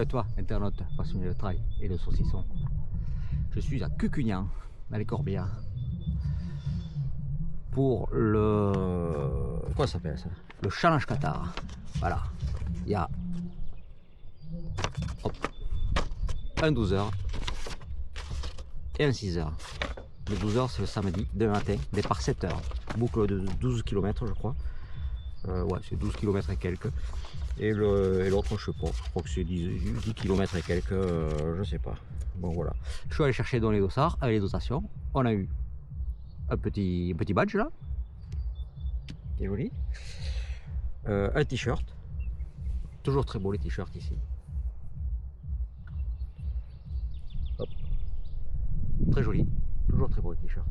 toi, internaute, passionné de trail et de saucisson. Je suis à Cucugnan, dans les Corbières, pour le... Quoi ça s'appelle ça? Le Challenge Qatar. Voilà. Il y a un 12h et un 6h. Le 12h c'est le samedi, demain matin, départ 7h. Boucle de 12 km je crois. Ouais, c'est 12 km et quelques. Et l'autre, je sais pas, je crois que c'est 10 km et quelques, je sais pas. Bon voilà. Je suis allé chercher dans les dossards avec les dotations. On a eu un petit badge là, qui est joli. Un t-shirt. Toujours très beau les t-shirts ici. Hop. Très joli. Toujours très beau les t-shirts.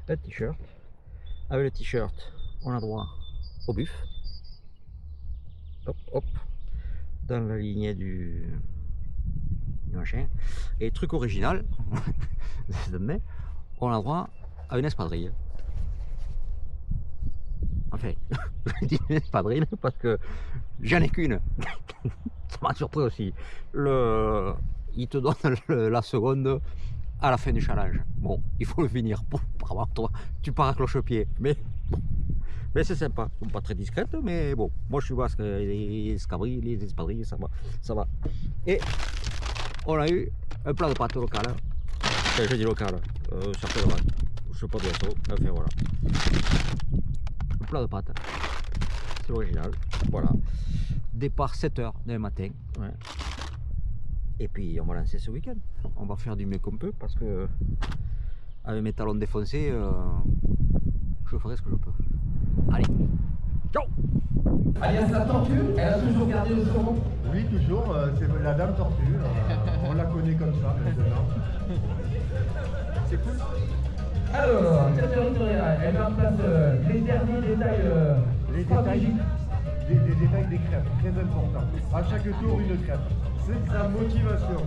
Un t-shirt. Avec le t-shirt, on a droit au buff. Hop, hop. Dans la lignée du machin. Et truc original, on a droit à une espadrille. Enfin, je dis une espadrille parce que j'en ai qu'une. Ça m'a surpris aussi. Il te donne la seconde à la fin du challenge. Bon, il faut le finir. Tu pars à cloche-pied. Mais c'est sympa. Ils sont pas très discrètes, mais bon. Moi je suis basque, les espadrilles, ça va. Et on a eu un plat de pâtes local. Enfin, je dis local, certainement. Je sais pas d'où ça. Enfin voilà. Un plat de pâtes. C'est original. Voilà. Départ 7h demain matin. Ouais. Et puis on va lancer ce week-end. On va faire du mieux qu'on peut parce que avec mes talons défoncés, je ferai ce que je peux. Allez, ciao! Alias la tortue, elle a toujours gardé le surnom? Oui, toujours, c'est la dame tortue, on la connaît comme ça maintenant. C'est cool. Alors, elle met en place les derniers détails stratégiques. Des détails des crêpes, très important. À chaque tour, une crêpe. C'est sa motivation.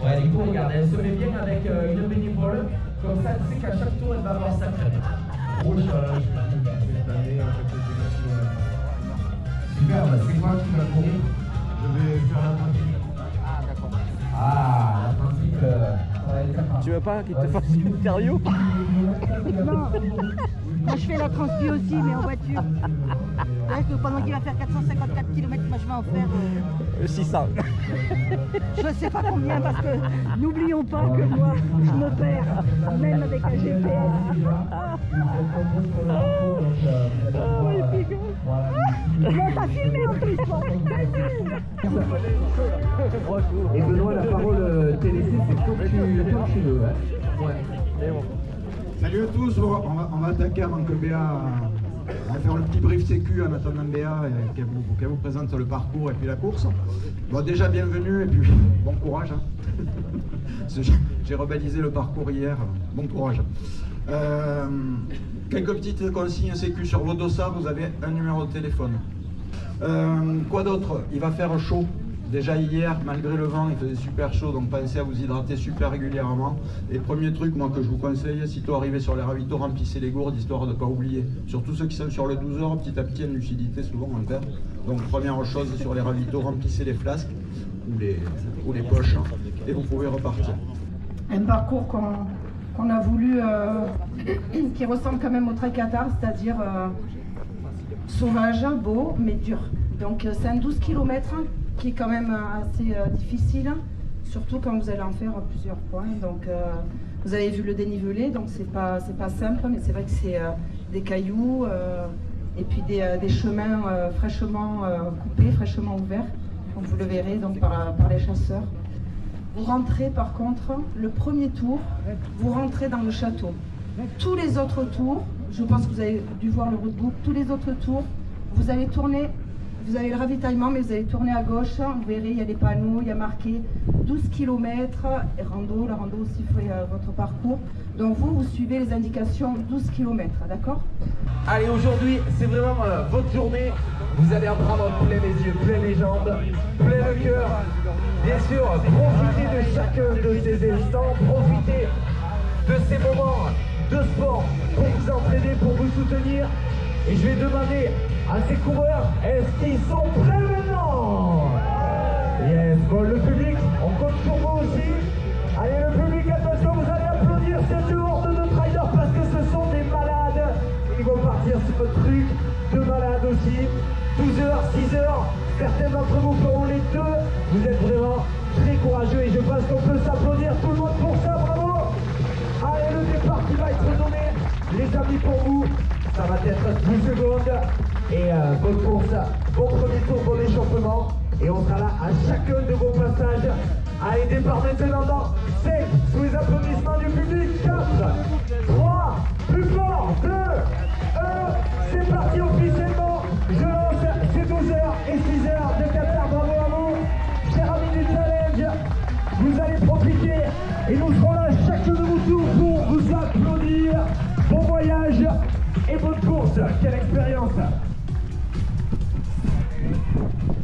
Ouais, du coup, regarde, elle se met bien avec une bénévole, comme ça, elle sait qu'à chaque tour, elle va avoir sa crêpe. Gros challenge que je fais cette année, en fait, c'est des kilomètres. Super, bah, c'est quoi qui va courir? Je vais faire l'Atlantique. Ah, d'accord. Ah, l'Atlantique, ça va être sympa. Tu veux pas qu'il te fasse une interview? Non, moi je fais la transpi aussi, mais en voiture. Là, pendant qu'il va faire 454 km, moi je vais en faire 600. je sais pas combien, parce que n'oublions pas que moi je me perds, même avec un GPS. Non, t'as filmé en plus, toi. Et Benoît, la parole t'est laissée, c'est comme tu veux. Ouais. Salut à tous, on va attaquer avant que Béa, on va faire le petit brief sécu en attendant Béa qu'elle vous présente le parcours et puis la course. Bon déjà bienvenue et puis bon courage. Hein. J'ai rebalisé le parcours hier, bon courage. Quelques petites consignes sécu sur vos dossards, vous avez un numéro de téléphone. Quoi d'autre? Il va faire chaud. Déjà hier, malgré le vent, il faisait super chaud, donc pensez à vous hydrater super régulièrement. Et premier truc, moi, que je vous conseille, sitôt arrivé sur les ravitaux, remplissez les gourdes, histoire de ne pas oublier. Surtout ceux qui sont sur le 12h, petit à petit, il y a une lucidité souvent en perd. Donc première chose, sur les ravitaux, remplissez les flasques ou les poches, et vous pouvez repartir. Un parcours qu'on a voulu, qui ressemble quand même au Trail Qatar, c'est-à-dire sauvage, beau, mais dur. Donc c'est un 12 km qui est quand même assez difficile, surtout quand vous allez en faire plusieurs points. Donc vous avez vu le dénivelé, donc c'est pas simple, mais c'est vrai que c'est des cailloux et puis des chemins fraîchement coupés, fraîchement ouverts, comme vous le verrez donc par les chasseurs. Vous rentrez par contre, le premier tour, vous rentrez dans le château. Tous les autres tours, je pense que vous avez dû voir le roadbook, tous les autres tours, vous allez tourner. Vous avez le ravitaillement, mais vous allez tourner à gauche, vous verrez, il y a des panneaux, il y a marqué 12 km et rando, la rando aussi fait votre parcours. Donc vous suivez les indications 12 km, d'accord? Allez, aujourd'hui, c'est vraiment votre journée. Vous allez en prendre plein les yeux, plein les jambes, plein le cœur. Bien sûr, profitez de chacun de ces instants, profitez de ces moments de sport pour vous entraîner, pour vous soutenir. Et je vais demander à ces coureurs, est-ce qu'ils sont prêts maintenant? Yes, bon, le public, on compte sur vous aussi. Allez, le public, attention, vous allez applaudir ces deux hordes de trailers parce que ce sont des malades. Ils vont partir sur le truc de malades aussi. 12h, 6h, certains d'entre vous feront les deux. Vous êtes vraiment très courageux et je pense qu'on peut s'applaudir tout le monde pour ça, bravo. Allez, le départ qui va être donné, les amis, pour vous, ça va être 10 secondes. Et bonne course, bon premier tour, bon échauffement. Et on sera là à chacun de vos passages. Allez, départ maintenant dans 7, sous les applaudissements du public. 4, 3, plus fort, 2, 1, c'est parti officiellement. Je lance, c'est 12h et 6h de Qatar, bravo à vous. Chers amis du challenge, vous allez profiter et nous serons là chacun de vos tours pour vous applaudir. Bon voyage et bonne course, quelle expérience.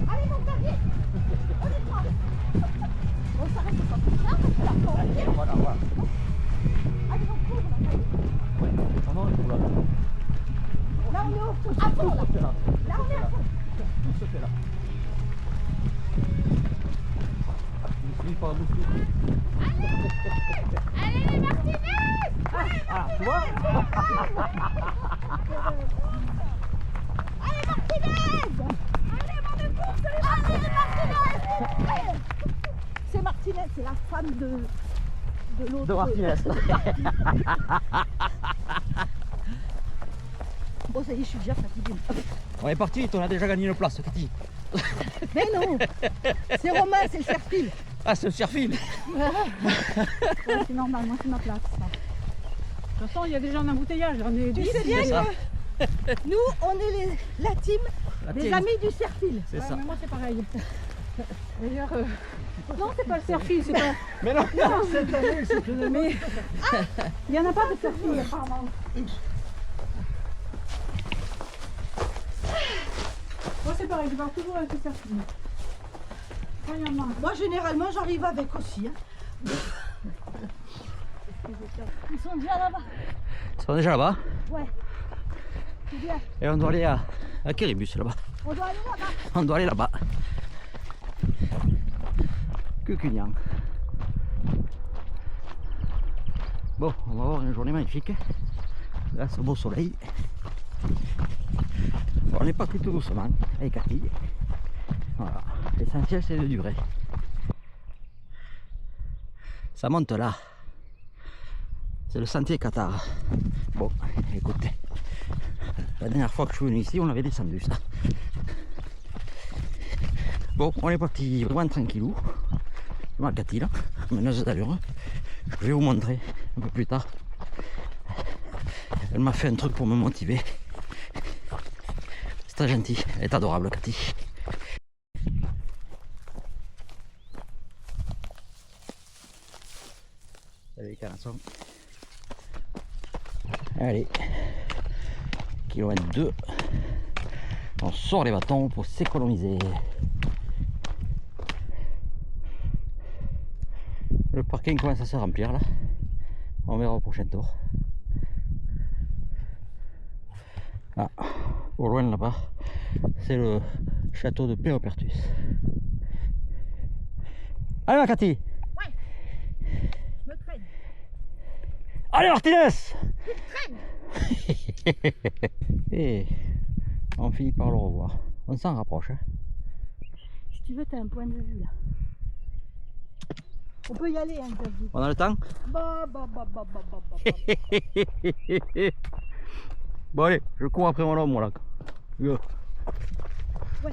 Allez, mon carré, on est trois. On s'arrête pas tout ça, parce que là, on va aller. Voilà, voilà. Allez, on court, là. Ouais, non, non, il faut là. Là, on est à fond, là. Là, on est à fond. Tout se fait là. Doucement, pas doucement. Allez, les Martinez. Ah, tu vois? Allez, Martinez. Allez, mon de course, allez, Martinez. C'est Martinez, c'est la femme de l'autre. De Martinez. Bon, ça y est, je suis déjà fatiguée. On est parti, on a déjà gagné une place, Cathy. Mais non, c'est Romain, c'est le Serpil. Ah, c'est le surfil. Ouais, c'est normal, moi c'est ma place. Ça. De toute façon, il y a déjà un embouteillage. On est Tu 10. sais bien C'est ça. que nous, on est la team La des team. amis du Serpil. C'est ça. Mais moi, c'est pareil. D'ailleurs, non, c'est pas le Serfil, c'est pas. Mais non, Non, mais il n'y en a pas de Serfil, apparemment. Moi, c'est pareil, je pars toujours avec le Serfil. Quand il y en a. Moi, généralement, j'arrive avec aussi. Hein. Ils sont déjà là-bas. ils sont déjà là-bas. Ouais. C'est bien. Et on doit aller à Kiribus là-bas. On doit aller là-bas. On doit aller là-bas. Kukunyang. Bon, on va avoir une journée magnifique. Là, ce beau soleil. Bon, on n'est pas tout doucement avec Cathy. Voilà. L'essentiel, c'est de durer. Ça monte là. C'est le sentier Qatar. Bon, écoutez. La dernière fois que je suis venu ici, on avait descendu ça. Bon, on est parti vraiment tranquillou. Ma Cathy là, meneuse d'allure. Je vais vous montrer un peu plus tard. Elle m'a fait un truc pour me motiver. C'est très gentil, elle est adorable Cathy. Salut les canasons. Allez, kilomètre 2. On sort les bâtons pour s'économiser. Le parking commence à se remplir là. On verra au prochain tour. Ah, au loin là-bas, c'est le château de Péopertus. Allez ma Cathy. Ouais. Je me traîne. Allez Martinez. Je me traîne. Et on finit par le revoir. On s'en rapproche. Hein. Si tu veux, t'as un point de vue là. On peut y aller, hein, Xavier. On a le temps. Bah. Bon allez, je cours après mon homme moi là. Go. Ouais.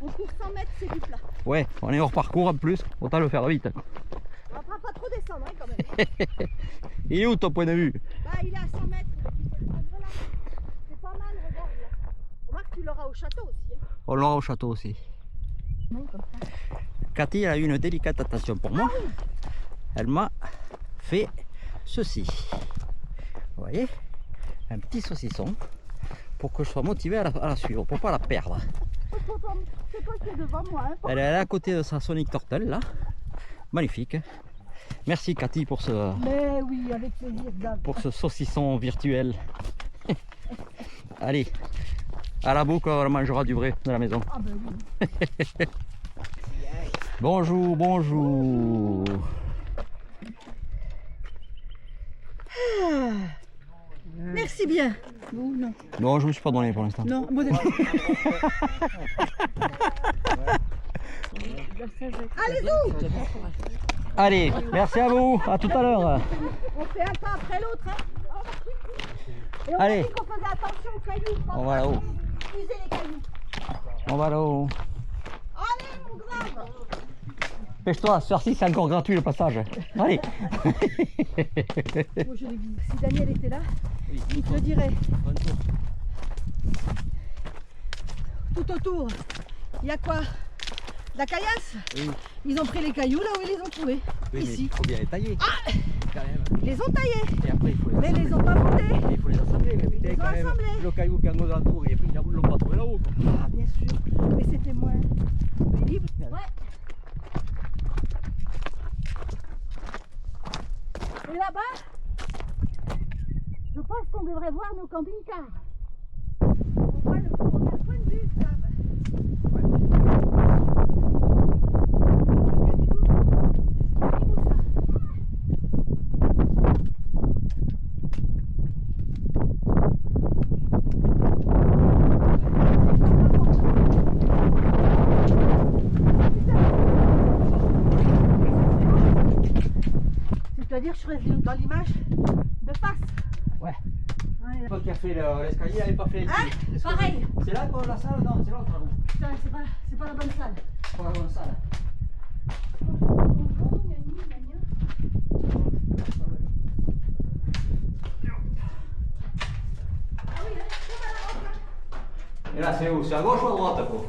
On court 100 mètres, c'est du plat. Ouais, on est hors parcours en plus, autant le faire vite. On va pas trop descendre hein, quand même. Il est où ton point de vue? Bah, il est à 100 mètres, donc il faut le prendre là. C'est pas mal, regarde là. Remarque, tu l'auras au château aussi. Hein. On l'aura au château aussi. Non, comme ça. Cathy a eu une délicate attention pour moi. Elle m'a fait ceci. Vous voyez? Un petit saucisson pour que je sois motivé à la suivre, pour pas la perdre. C'est toi qui es devant moi. Hein, Elle est à côté de sa Sonic Turtle là. Magnifique. Merci Cathy pour ce, Mais oui, avec plaisir, Dave. saucisson virtuel. Allez, À la boucle, on mangera du vrai de la maison. Ah ben oui. Bonjour, bonjour. Merci bien. Vous, non. Non, je me suis pas donné pour l'instant. Non, moi Allez-y. Allez, merci à vous. À tout à l'heure. On fait un pas après l'autre. Hein. Et on Allez. a dit qu'on faisait attention aux cailloux. On va là-haut. Utiliser les cailloux. On va là-haut. Allez, mon grave. Pêche-toi, ce soir-ci, c'est encore gratuit le passage. Allez. Moi, je l'ai dit. Si Daniel était là, il te le dirait. Tout autour, il y a quoi? La caillasse? Oui. Ils ont pris les cailloux là où ils les ont trouvés. Ici. Il faut bien les tailler. Ah, quand même. ils les ont taillés, Et après, il faut les mais ils les ont pas montés. Il faut les assembler. Mais putain, les ont quand même, assemblés. le caillou qui a nos entours, et puis ils l'ont pas trouvé là-haut. Ah, bien sûr. Mais c'était moins pénible. Ouais. Et là-bas, je pense qu'on devrait voir nos camping-cars. On voit le point de vue, ça. C'est-à-dire que je serais dans l'image de face. Ouais. Ouais, Toi qui as fait l'escalier, il n'avait pas fait hein? Pareil. C'est là qu'on la salle? Non, c'est l'autre. Putain, c'est pas la bonne salle. Pour la bonne salle. Et là, c'est où? C'est à gauche ou à droite, quoi?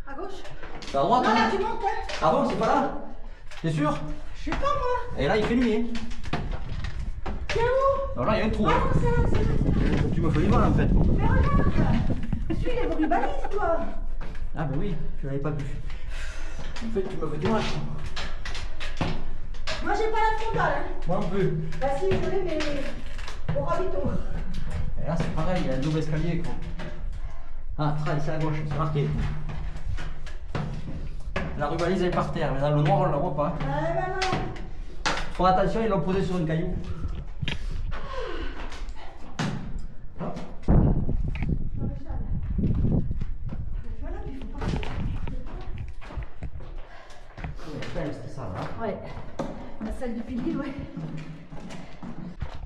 À gauche? C'est à droite? Non, hein? là, tu montes, hein? Ah bon, c'est pas là? T'es sûr? Je sais pas, moi. Et là, il fait nuit. Hein? Tiens où? Alors là, il y a un trou. Ah Hein? non, c'est là, c'est là. Tu me fais du mal en fait. Quoi. Mais regarde, suis les brubalises, toi. Ah ben oui, tu l'avais pas vu. En fait, tu me fais du mal. Moi, j'ai pas la frontale, hein. Moi non plus. Bah si, je l'ai, mais au ravito. Et là, c'est pareil, il y a un double escalier. Quoi. Ah, c'est à gauche, c'est marqué. La rubalise est par terre, mais dans le noir, on ne la voit pas. Ah ben non. Faut attention, ils l'ont posé sur une caillou. C'était ça, là. Ouais. La salle de pilier, ouais.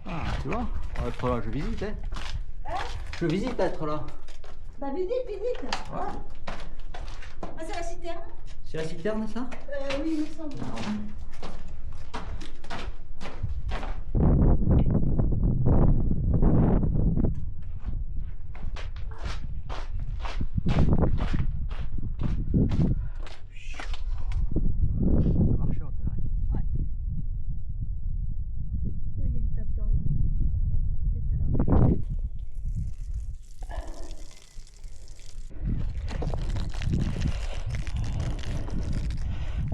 Ah, tu vois, on va être là, je visite, hein. Je visite être là. Bah visite. Voilà. Ah, c'est la citerne? C'est la citerne, ça? Oui, il me semble.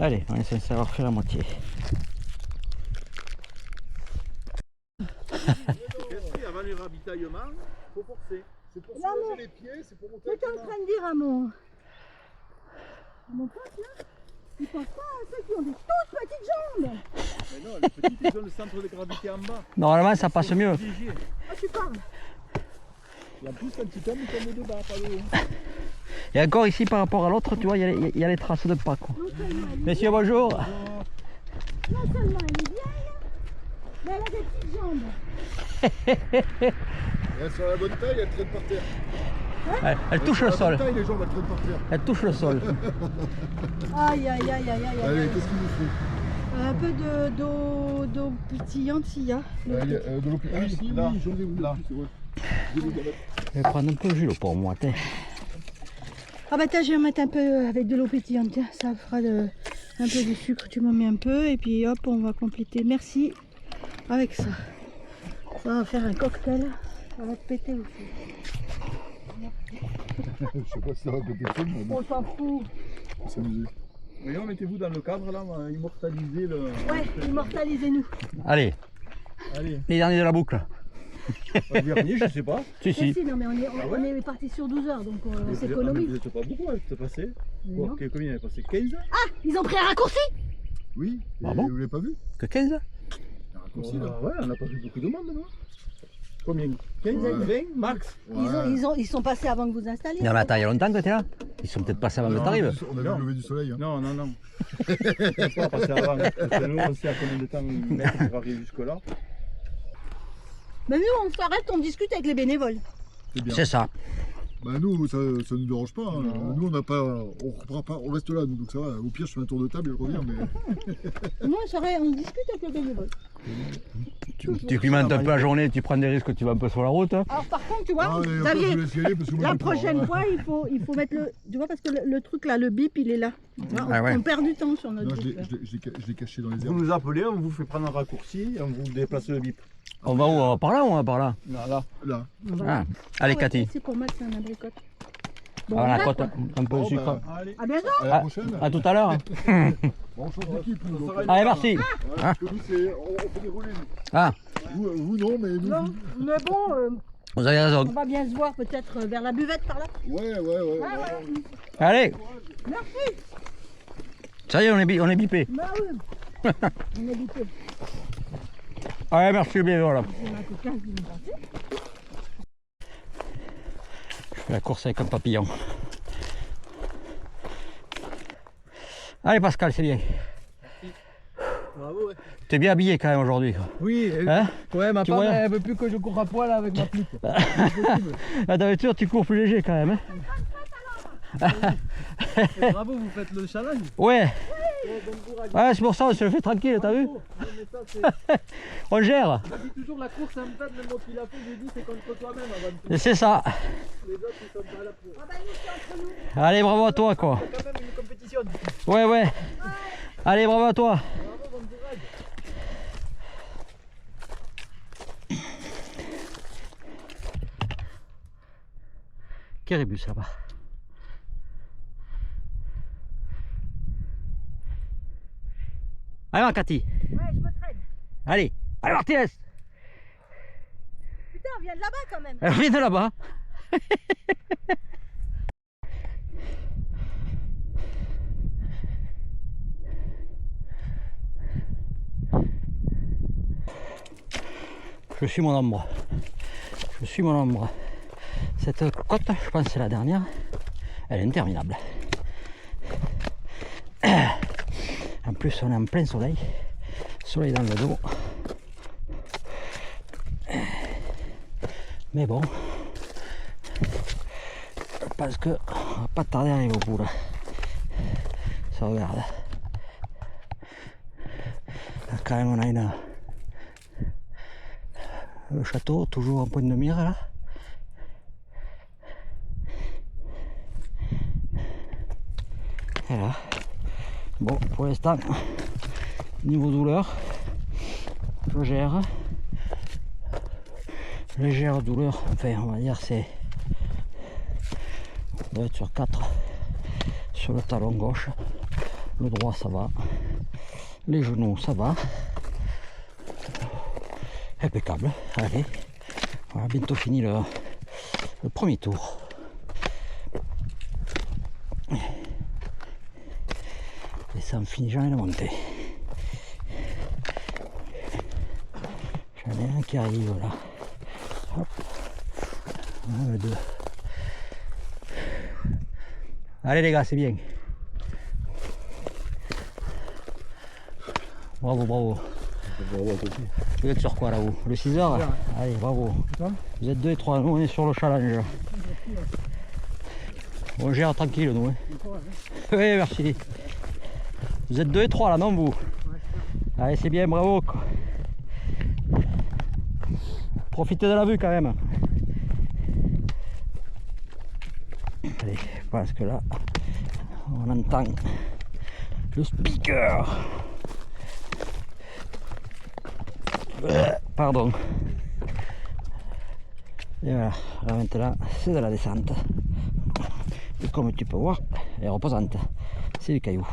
Allez, on est censé avoir fait la moitié. Avant les ravitaillements, il faut forcer. C'est pour Non, soulager mais- les pieds, c'est pour monter J'étais en train de dire à mon pote là, il pense pas à ceux qui ont des toutes petites jambes. Mais non, les petites, ils ont le centre de gravité en bas. Normalement, ça passe mieux. Léger. Ah, tu parles. Et en plus, quand tu tombes, il tombe de bas, pas de haut. Et encore ici, par rapport à l'autre, tu vois, il y a les traces de pas. Quoi. Non seulement elle est, Messieurs, bonjour. non seulement elle est vieille, mais elle a des petites jambes. Et elles sont à la bonne taille, elles traînent par terre. Elle touche le Elles sont à la sol. bonne taille, les jambes, elles traînent par terre. Elle touche le sol. Aïe. Allez, qu'est-ce qu'il nous faut? Un peu d'eau pétillante s'il y a. De l'eau Ah, ici, là, j'en ai où, là. Je vais prendre un peu de jus pour moi. Tiens. Ah bah tiens, je vais en mettre un peu avec de l'eau pétillante, tiens, ça fera un peu de sucre, tu m'en mets un peu et puis hop, on va compléter. Merci. Avec ça. Ça va faire un cocktail, ça va te péter aussi. Je sais pas si ça va péter tout, mais bon, On s'en fout. on va s'amuser. Voyons, mettez-vous dans le cadre là, immortaliser le. Ouais, immortalisez-nous. Allez, Allez. les derniers de la boucle. Le dernier, je sais pas. Si, si. Si, non, mais on est parti sur 12 heures, donc on s'économise. Vous n'êtes pas beaucoup, t'as passé. Non. Combien il a passé? 15? Ah, ils ont pris un raccourci. Oui. Ah bon Vous l'avez pas vu? Que 15? Un raccourci là. Ouais, on n'a pas vu beaucoup de monde là. Combien? 15, 20 max? Ils sont passés avant que vous installiez. Non, mais attends, il y a longtemps que t'es là. Ils sont peut-être passés avant que t'arrives. On a vu le lever du soleil. Hein. Non. On ne pas passer avant. Parce que nous, on sait à combien de temps ils mettent pour arriver jusque-là. Mais nous, on s'arrête, on discute avec les bénévoles. C'est bien. C'est ça. Bah nous, ça nous dérange pas. Hein. Nous, on n'a pas, on reprend pas, on reste là. Nous, donc ça va. Au pire, je fais un tour de table et je reviens. Mais... Nous, on discute avec les bénévoles. Tu pimentes un peu la journée, tu prends des risques, tu vas un peu sur la route. Hein. Alors par contre, tu vois, Ah, mais Xavier, je vous laisse y aller parce que moi, la j'ai peur, prochaine hein. fois, il faut mettre le... Tu vois, parce que le truc là, le bip, il est là. Tu vois, Ah ouais. on perd du temps sur notre Non, bip. là. je l'ai caché dans les Vous herbes. nous appelez, on vous fait prendre un raccourci et on vous déplace le bip. On va où? On va par là ou on va par là? Non, là. Là. Ah. Allez, Cathy. C'est pour mettre un abricot. Bon, Ah, la voilà, côte, quoi. un peu de sucre. bah, Allez. À bientôt. à la prochaine. À tout à l'heure. Bon, on change d'équipe. nous, donc, Allez, merci. ouais, parce que nous, on fait des relais. Ah, Vous non, mais nous. Non, mais bon, vous avez raison. on va bien se voir peut-être vers la buvette par là. Ouais. Allez, Merci. ça y est, on est bipé. Bah oui. On est bipé. Allez, merci bien, voilà. Il y en a que 15 qui vont passer. Je fais la course avec un papillon. Allez, Pascal, c'est bien. Bravo, ouais. T'es bien habillé quand même aujourd'hui. Oui, Hein? ouais, ma Tu femme, vois elle veut plus que je cours à poil avec ma flûte. La voiture, tu cours plus léger quand même. Hein? Bravo, vous faites le challenge. Ouais, Bon courage. ouais, c'est pour ça, on se le fait tranquille, t'as vu? Bravo. Non, mais ça, c'est... On gère. On dit toujours la course en fait, même moi qui l'a fait, j'ai dit c'est contre toi-même avant de tout. Et c'est ça. Les autres, ils sont pas là pour... Ah bah nous, c'est entre nous. Allez, bravo à toi, quoi. C'est quand même une compétition. Ouais. Allez, bravo à toi. Bravo, bon courage. Kérébus là-bas. Allez, va, Cathy. Ouais, je me traîne. Allez, Martinez. Putain, on vient de là-bas quand même. Elle vient de là-bas. Je suis mon ombre. Je suis mon ombre. Cette côte, je pense que c'est la dernière. Elle est interminable. En plus, on est en plein soleil. Soleil dans le dos. Mais bon, je pense qu'on va pas tarder à arriver au bout là. Ça regarde. Là, quand même, on a le château, toujours en point de mire là. Et là. Bon, pour l'instant, niveau douleur, je gère. Légère douleur, enfin on va dire c'est, on doit être sur 4 sur le talon gauche, le droit ça va, les genoux ça va, impeccable. Allez, on a bientôt fini le premier tour. Et ça me finit jamais la montée. J'en ai un qui arrive là. Hop. Un, deux. Allez les gars, c'est bien. Bravo. Vous êtes sur quoi là vous? Le 6h? Allez, bravo. Vous êtes 2 et 3, nous on est sur le challenge. On gère tranquille nous. Hein. Oui, merci. Vous êtes 2 et 3 là, non vous? Allez, c'est bien, bravo. Profitez de la vue quand même. Allez, parce que là, on entend le speaker. Pardon. Et voilà, là maintenant, c'est de la descente. Et comme tu peux voir, elle est reposante. C'est du caillou.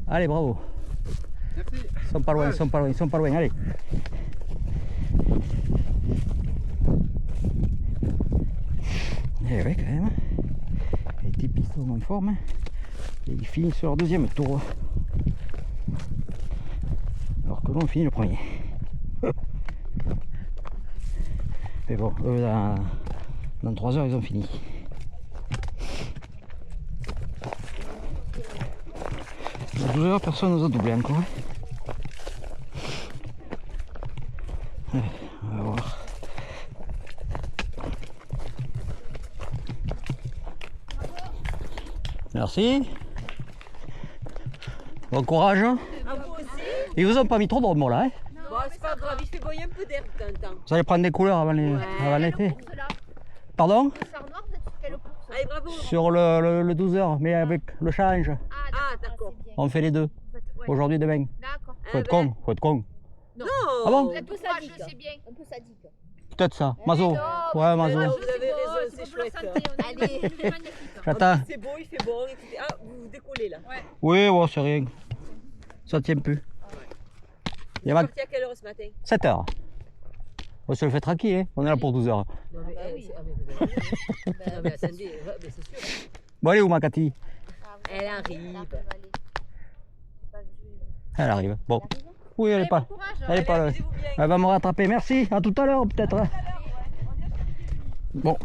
Allez, bravo. Merci. Ils sont pas loin, allez. Eh ouais, quand même. Les petits pistons en forme. Et ils finissent sur leur deuxième tour. Alors que l'on finit le premier. Mais bon, eux, dans 3 heures, ils ont fini. Dans 12 heures, personne ne nous a doublé encore. Allez, on va voir. Merci. Bon courage. À vous aussi. Ils vous ont pas mis trop de remords là, hein? Bon, c'est pas grave, il fait bon, il y a un peu d'air de temps en temps. Vous allez prendre des couleurs avant l'été. Pardon? Allez, bravo. Sur le 12 heures, mais avec le challenge. Ah, d'accord. On fait les deux. Aujourd'hui et demain. D'accord. Faut être con, faut être con. Non. Ah bon? Un peu sadique. C'est bien. Un peu sadique. Peut-être ça. Mazo. Ouais, Mazo. Vous avez raison, c'est chouette. Allez. J'attends. C'est beau, il fait bon. Écoutez, ah, vous vous décollez là. Ouais. Oui, ouais, c'est rien. Ça tient plus. Vous êtes parti à quelle heure ce matin? 7 heures. On se le fait tranquille, hein. On est là pour 12 heures. Non, mais, non, mais attendez, mais c'est sûr. Bon, allez où ma Cathy? Elle arrive. Elle arrive. Bon. Oui, elle est pas. Elle est pas là. amusez-vous bien. Elle va me rattraper. Merci. À tout à l'heure, peut-être. Bon.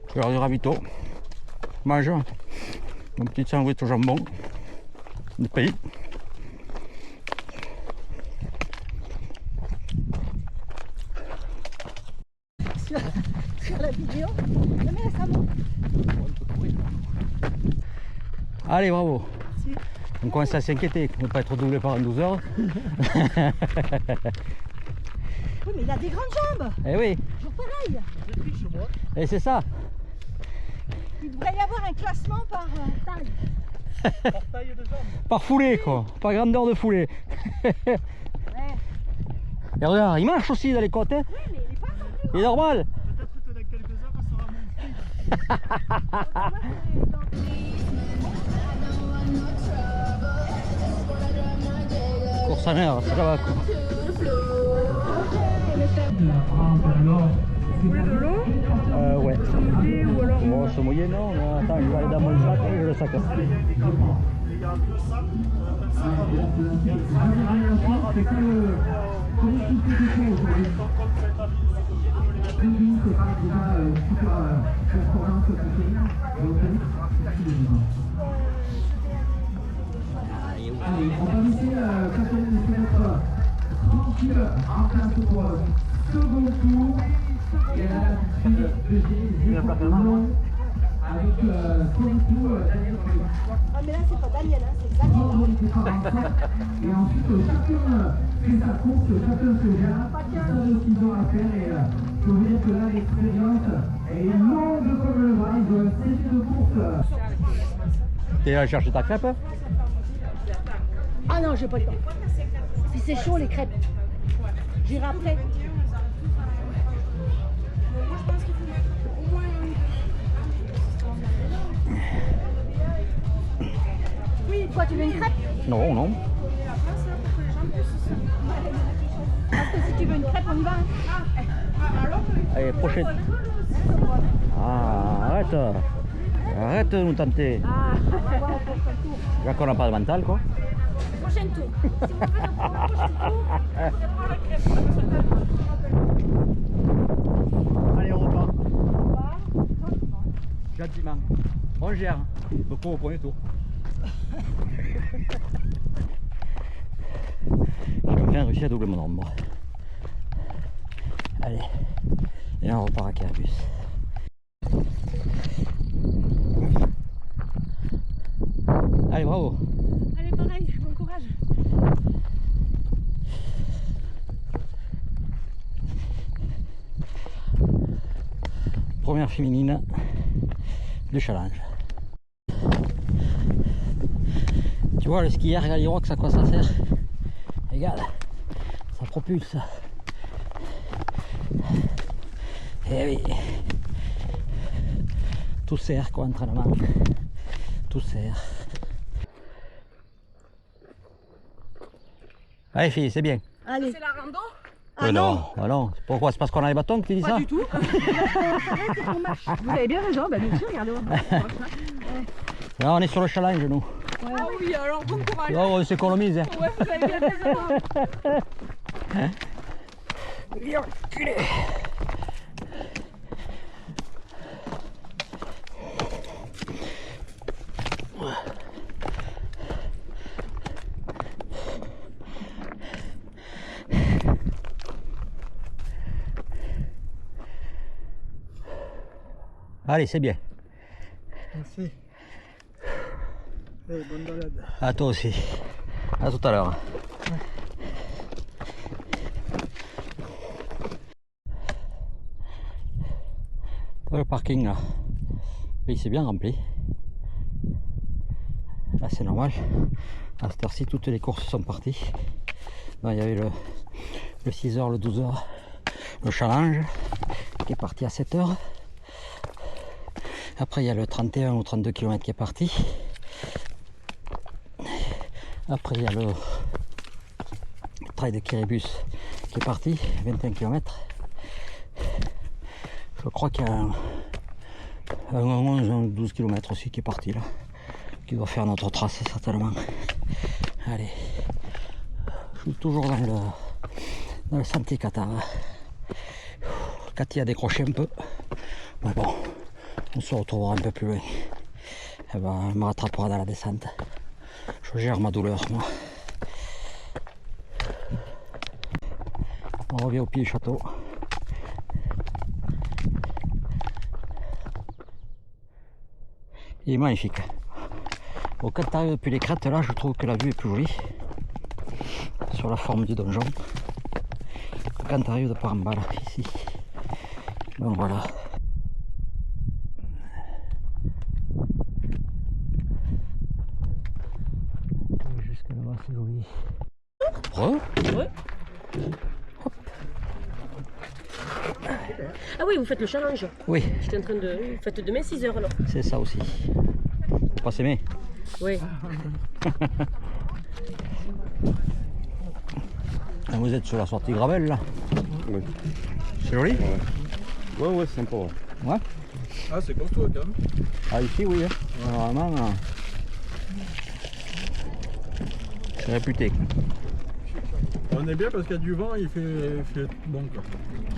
C'est l'heure du ravito. Mange un petit sandwich au jambon. Du pays. Sur la vidéo. Non, mais ça monte. Allez, bravo. On commence à s'inquiéter de ne pas être doublé par un 12 heures. Oui, mais il a des grandes jambes. Eh oui. Toujours pareil. Et c'est ça. Il devrait y avoir un classement par taille. Par taille de jambes. Par foulée, quoi. Par grandeur de foulée. Ouais. Et regarde, il marche aussi dans les côtes. Hein. Oui, mais il est pas non plus. Il est normal. Peut-être que dans quelques heures, on sera Course à mer, ça va quoi. Vous voulez de l'eau? Ouais. Ou alors Bon, se mouiller, non. Mais attends, je vais aller dans mon sac et je le sac. Allez, on va laisser Catherine se mettre tranquille en place pour le second tour. Et elle a l'habitude de gérer les efforts longs avec son tour Daniel Roy. Ah, mais là, c'est pas Daniel, hein, c'est Daniel. Et ensuite, chacun fait sa course, chacun se gère. Chacun de 6 ans à faire. Et je peux vous dire que là, l'expérience est longue comme le bras. Ils ont un CV de course. T'es allé chercher ta crêpe? Ah non, j'ai pas le temps. Puis c'est chaud les crêpes. J'irai après. Oui, quoi, tu veux une crêpe? Non, non. Parce que si tu veux une crêpe, on y va. Allez, prochaine. Ah, arrête. Arrête de nous tenter. Déjà qu'on n'a pas de mental, quoi. Prochain tour. Si vous faites le prochain tour, Allez, on repart. Gentiment. On gère. Donc au premier tour. J'ai bien réussi à doubler mon nombre. Allez. Et on repart à Carbus. Allez, bravo. allez, pareil, bon courage. Première féminine du challenge. Tu vois le skieur Galirox à quoi ça sert? Regarde, ça propulse. Eh oui. Tout sert quoi, entraînement. Tout sert. Allez filles, c'est bien. allez. C'est la rando? Ah non. non. Pourquoi? C'est parce qu'on a les bâtons que tu dis ça? Pas du tout. Vous avez bien raison, bah nous aussi, regardez. Là, on est sur le challenge, nous. Ah oui, alors bon courage. Là, on s'économise. Hein. Ouais, vous avez bien raison. Hein? Bien reculé. Allez, c'est bien. Merci. Allez, bonne balade. À toi aussi. À tout à l'heure. Le parking là, il s'est bien rempli. Là c'est normal. À cette heure-ci, toutes les courses sont parties. Bon, il y avait le 6h, le 12h, le challenge qui est parti à 7h. Après il y a le 31 ou 32 km qui est parti. Après il y a le trail de Kiribus qui est parti, 21 km. Je crois qu'il y a un 11 ou 12 km aussi qui est parti là, qui doit faire notre trace certainement. Allez, je suis toujours dans le sentier Qatar. Cathy a décroché un peu, mais bon, on se retrouvera un peu plus loin. Elle me rattrapera dans la descente. Je gère ma douleur, moi. On revient au pied du château. Il est magnifique. Bon, quand tu arrives depuis les crêtes, là, je trouve que la vue est plus jolie. Sur la forme du donjon. Quand tu arrives de par en bas, là, ici. Donc voilà. Jusque là-bas, c'est joli. Ouais. Ah oui, vous faites le challenge. Oui. J'étais en train de... Vous faites demain 6h alors. C'est ça aussi. Faut pas s'aimer. Oui. Ah, vous êtes sur la sortie Gravel là. Oui. C'est joli. Ouais, c'est sympa. Ouais. Ah, c'est costaud quand même. Ah, ici, oui. Hein. Vraiment, c'est réputé. On est bien parce qu'il y a du vent, il fait bon quoi.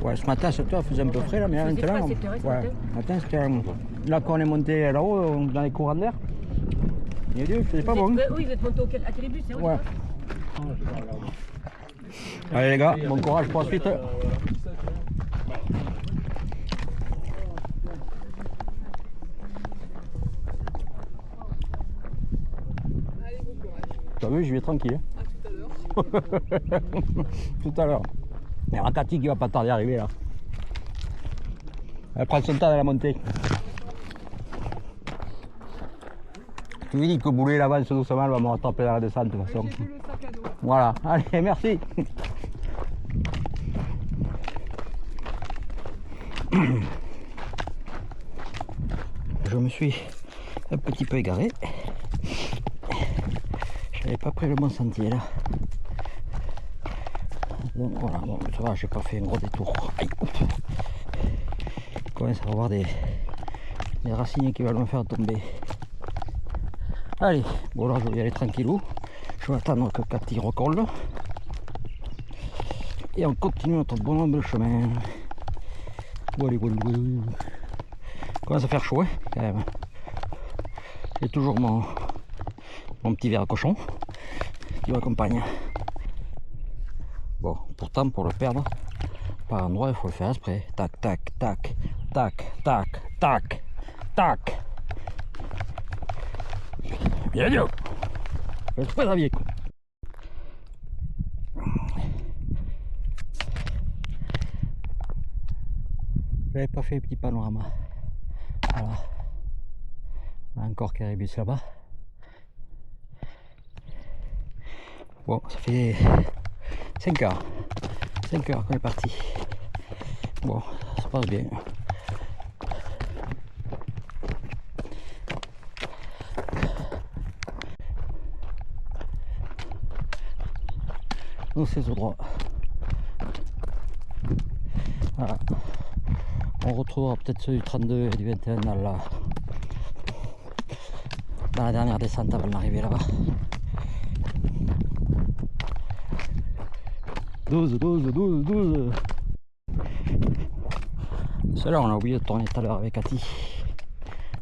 Ouais, ce matin, ce soir, il faisait un peu frais là, mais C'était maintenant. frais, c'était vrai, ce matin. Matin, c'était. Là, quand on est monté là-haut, dans les courants d'air, il y a Dieu, c'était pas bon. Oui, vous êtes monté à Kiribus, c'est vrai. Ouais. Allez les gars, bon courage pour la suite. T'as vu, je vais tranquille. Hein. Tout à l'heure. Mais Cathy qui va pas tarder à arriver là. Elle prend son temps dans la montée. Je lui dis que Boulet l'avance doucement, elle va me rattraper dans la descente de toute façon. Voilà, allez, merci. Je me suis un petit peu égaré. J'avais pas pris le bon sentier là. Donc voilà, bon, ça va, j'ai pas fait un gros détour. Aïe. Je commence à avoir des racines qui veulent me faire tomber. Allez, bon là je vais y aller tranquillou. Je vais attendre que Cathy recolle. Et on continue notre bonhomme de chemin. Voilà. Commence à faire chaud, hein, quand même. J'ai toujours mon petit verre à cochon qui m'accompagne. Bon, pourtant pour le perdre, par endroit il faut le faire exprès. Tac, tac, tac, tac, tac, tac, tac. Bien dit. Fais exprès Xavier. J'avais pas fait un petit panorama. Voilà. Encore Kiribus là-bas. Bon, ça fait 5 heures. 5 heures qu'on est parti. Bon, ça se passe bien. Donc c'est tout droit. Voilà. On retrouvera peut-être ceux du 32 et du 21 dans la dernière descente avant d'arriver là-bas. 12. Celle-là, on a oublié de tourner tout à l'heure avec Cathy.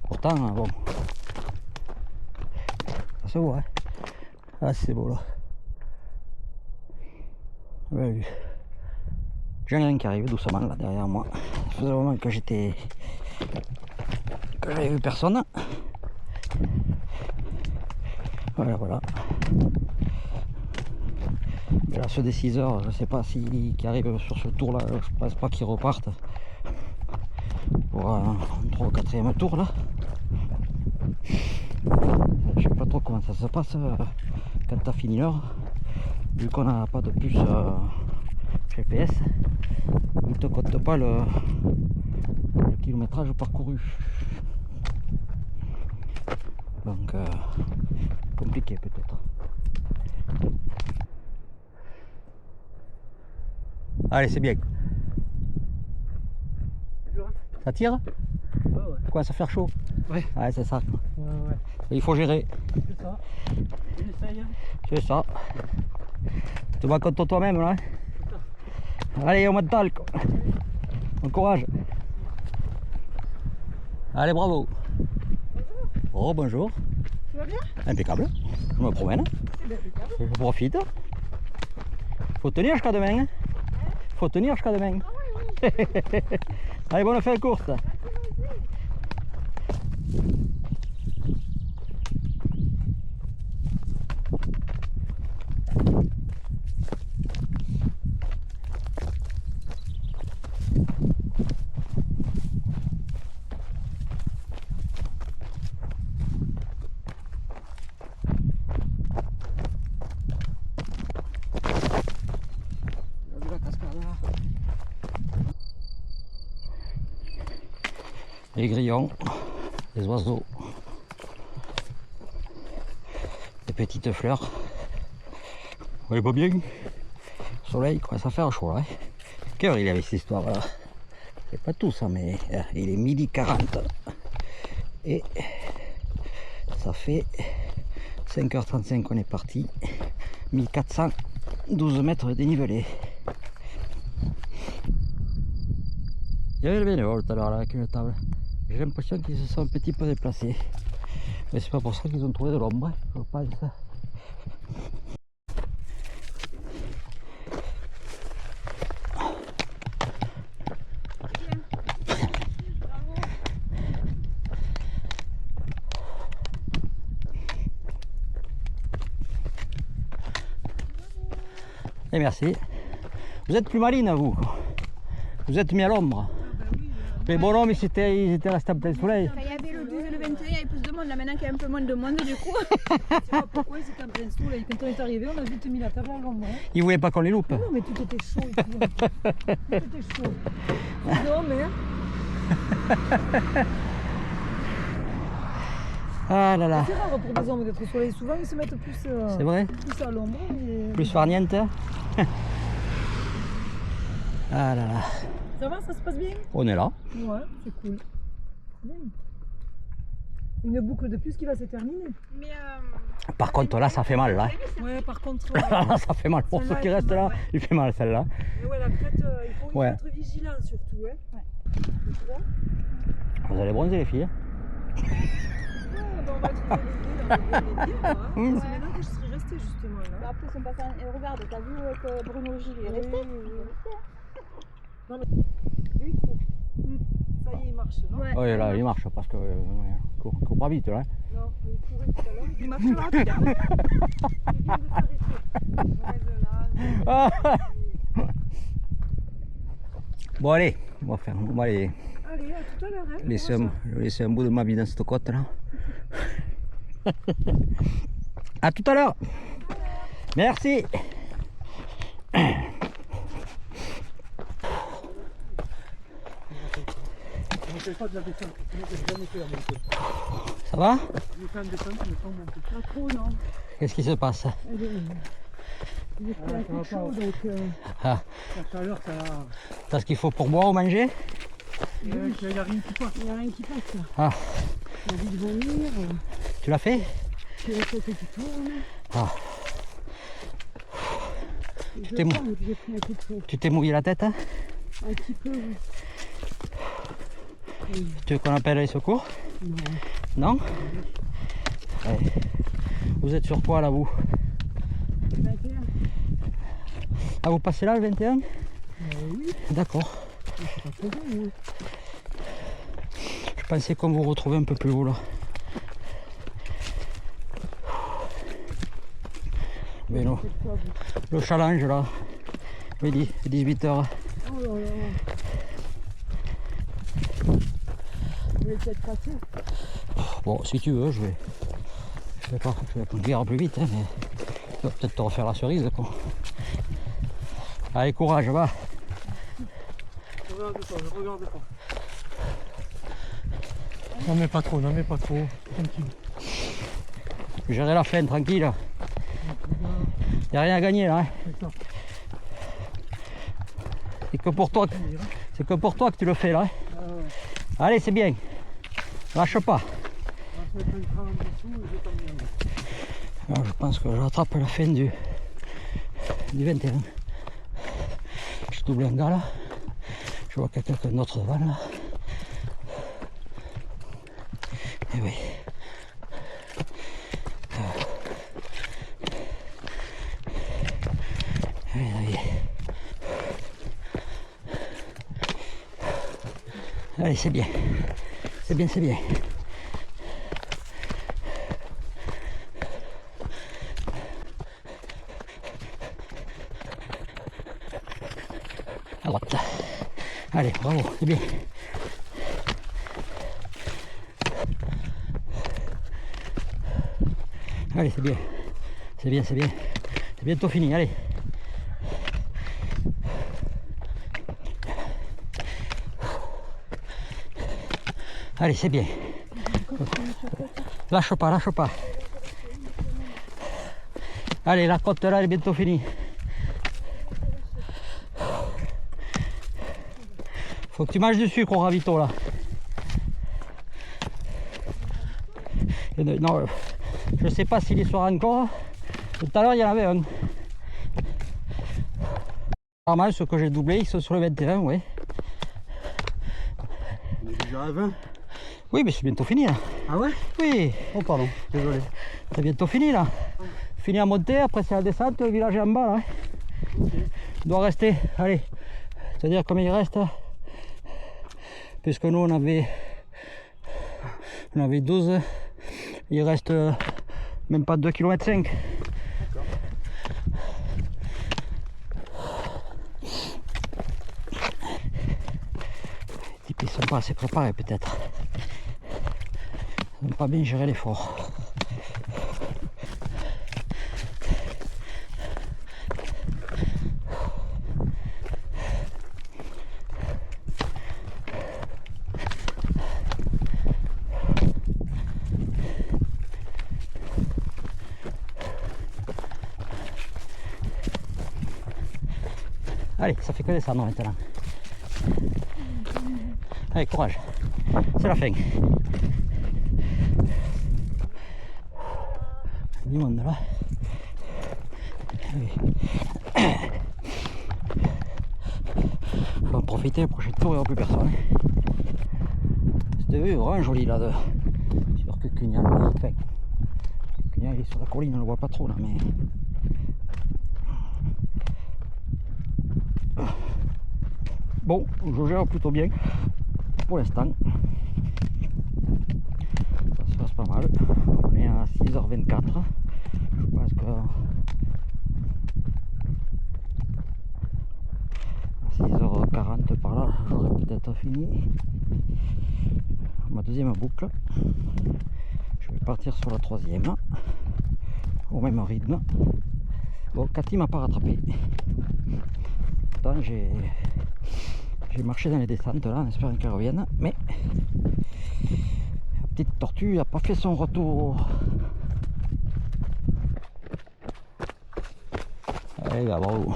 Pourtant, bon. Ça se voit, hein. Ah, c'est beau là. Ouais, j'en ai un qui arrive doucement là derrière moi. Ça faisait un moment que j'avais vu personne. Voilà. Et là, ceux des 6 heures, je sais pas qui arrivent sur ce tour là, je pense pas qu'ils repartent pour un 3 ou 4e tour là. Je sais pas trop comment ça se passe quand t'as fini l'heure, vu qu'on n'a pas de puce GPS, il te compte pas le kilométrage parcouru. Donc compliqué peut-être. Allez, c'est bien. Ça tire? Ouais. Quoi, ça fait chaud? Ouais, c'est ça. Ouais. Il faut gérer. C'est ça. C'est ça. Tu vas contre toi-même là. Allez, au mental. Bon courage. Allez, bravo. Oh, bonjour. Tu vas bien? Impeccable. Je me promène. Je profite. Faut tenir jusqu'à demain. Hein. Faut tenir jusqu'à demain. Allez, bonne fin de course. Les grillons, les oiseaux, les petites fleurs. Vous voyez pas bien? Soleil, quoi, ça fait chaud là. Quelle heure il est avec cette histoire là? C'est pas tout ça, mais il est 12h40 et ça fait 5h35 qu'on est parti. 1412 mètres de dénivelé. Il y avait le bénévole tout à l'heure là avec une table. J'ai l'impression qu'ils se sont un petit peu déplacés. Mais c'est pas pour ça qu'ils ont trouvé de l'ombre, je pense. Et merci. Vous êtes plus maline vous. Vous êtes mis à l'ombre. Les bonhommes ils étaient restés en plein soleil. Il y avait le 12 et le 21, il y avait plus de monde. Là maintenant qu'il y a un peu moins de monde du coup. Tu vois pourquoi ils étaient en plein soleil? Quand on est arrivé, on a vite mis la table à l'ombre. Ils voulaient pas qu'on les loupe. Non mais tout était chaud. Tout était chaud. Non mais... Ah là là. C'est rare pour des hommes d'être au soleil. Souvent ils se mettent plus, c'est vrai, plus à l'ombre. Mais... plus farniente. Ah là là. Ça va, ça se passe bien? On est là. Ouais, c'est cool. Bien. Une boucle de plus qui va se terminer. Mais par contre là ça fait mal là. ouais, par contre. Ça fait mal pour ceux qui restent là. Il fait mal celle-là. Mais ouais, la crête, il faut être vigilant surtout. Hein. Ouais. Vous allez bronzer les filles. Ouais, ben on va trouver les dés. Hein. C'est maintenant que je serais restée justement là. Après, on passe regarde, t'as vu que Bruno Gilles est resté? Non mais lui il court. Ça y est, il marche, non? Ouais. Oui là il marche parce que court pas vite là. Non, il courait tout à l'heure. Il marche rapide. Il vient de s'arrêter. Bon allez, on va aller. Allez, à tout à l'heure. Hein, laisser un bout de ma vie dans cette côte là. À tout à l'heure. Merci. Ça va? Pas trop, non. Qu'est-ce qui se passe? J'ai pris un coup de chaud, donc Ah, La chaleur, ça. t'as ce qu'il faut pour boire ou manger? Il n'y a rien qui passe. il n'y a rien qui passe là. Ah, J'ai envie de vomir. tu l'as fait? J'ai la tête qui tourne. Ah, Je t'es sens que j'ai pris un coup de chaud. tu t'es mouillé la tête, hein? Un petit peu, oui. Tu veux qu'on appelle les secours? Non. Non? Ouais. Vous êtes sur quoi là vous? 21. Ah, vous passez là le 21? Oui. D'accord. C'est pas très bien, moi. Je pensais qu'on vous retrouvait un peu plus haut là. Mais non. C'est quoi, vous? Le challenge là. Midi, 18h. Oh là là. Vous voulez peut-être passer? Bon, si tu veux, je vais pas conduire plus vite, hein, mais tu vas peut-être te refaire la cerise quoi. Allez, courage, va. Regarde pas, regarde pas. N'en mets pas trop, tranquille. Gérer la fin, tranquille. Y'a rien à gagner là. Hein. C'est ça. C'est que pour toi, c'est que pour toi que tu le fais là. Hein. Ah ouais. Allez, c'est bien. Lâche pas. On va se mettre un cran en dessous et je t'emmène. Alors, je pense que je rattrape la fin du 21. Je double un gars là. Je vois qu'il y a quelqu'un d'autre devant là. Et oui. Oui, oui. Allez, c'est bien. C'est bien, c'est bien. À droite. Allez, bravo, c'est bien. Allez, c'est bien. C'est bien, c'est bien. C'est bientôt fini, allez. Allez, c'est bien. Lâche pas, lâche pas. Allez, la côte là, elle est bientôt finie. Faut que tu manges du sucre au ravito là. Non, je sais pas s'il y sera encore. Tout à l'heure il y en avait un. Normal, ceux que j'ai doublés, ils sont sur le 21, oui. On est déjà à 20. Oui, mais c'est bientôt fini là. Ah ouais? Oui. Oh pardon, désolé. C'est bientôt fini là. Fini à monter, après c'est la descente, le village est en bas là. Il doit rester, allez, c'est-à-dire combien il reste? Puisque nous on avait 12, il reste même pas 2,5 km. Les types ils sont pas assez préparés peut-être. Ils n'ont pas bien géré l'effort. Allez, ça fait que descendre maintenant. Allez, courage. C'est la fin. Du monde là. Faut en profiter, le prochain tour il n'y aura plus personne. C'était vraiment joli là sur Cucugnan. Enfin, Cucugnan il est sur la colline, on ne le voit pas trop là, mais. Bon, je gère plutôt bien pour l'instant. Ça se passe pas mal. On est à 6h24. Je pense que à 6h40 par là, j'aurais peut-être fini ma deuxième boucle. Je vais partir sur la troisième au même rythme. Bon, Cathy m'a pas rattrapé. Pourtant j'ai marché dans les descentes là en espérant qu'elle revienne, mais la petite tortue n'a pas fait son retour. Eh gars, bravo.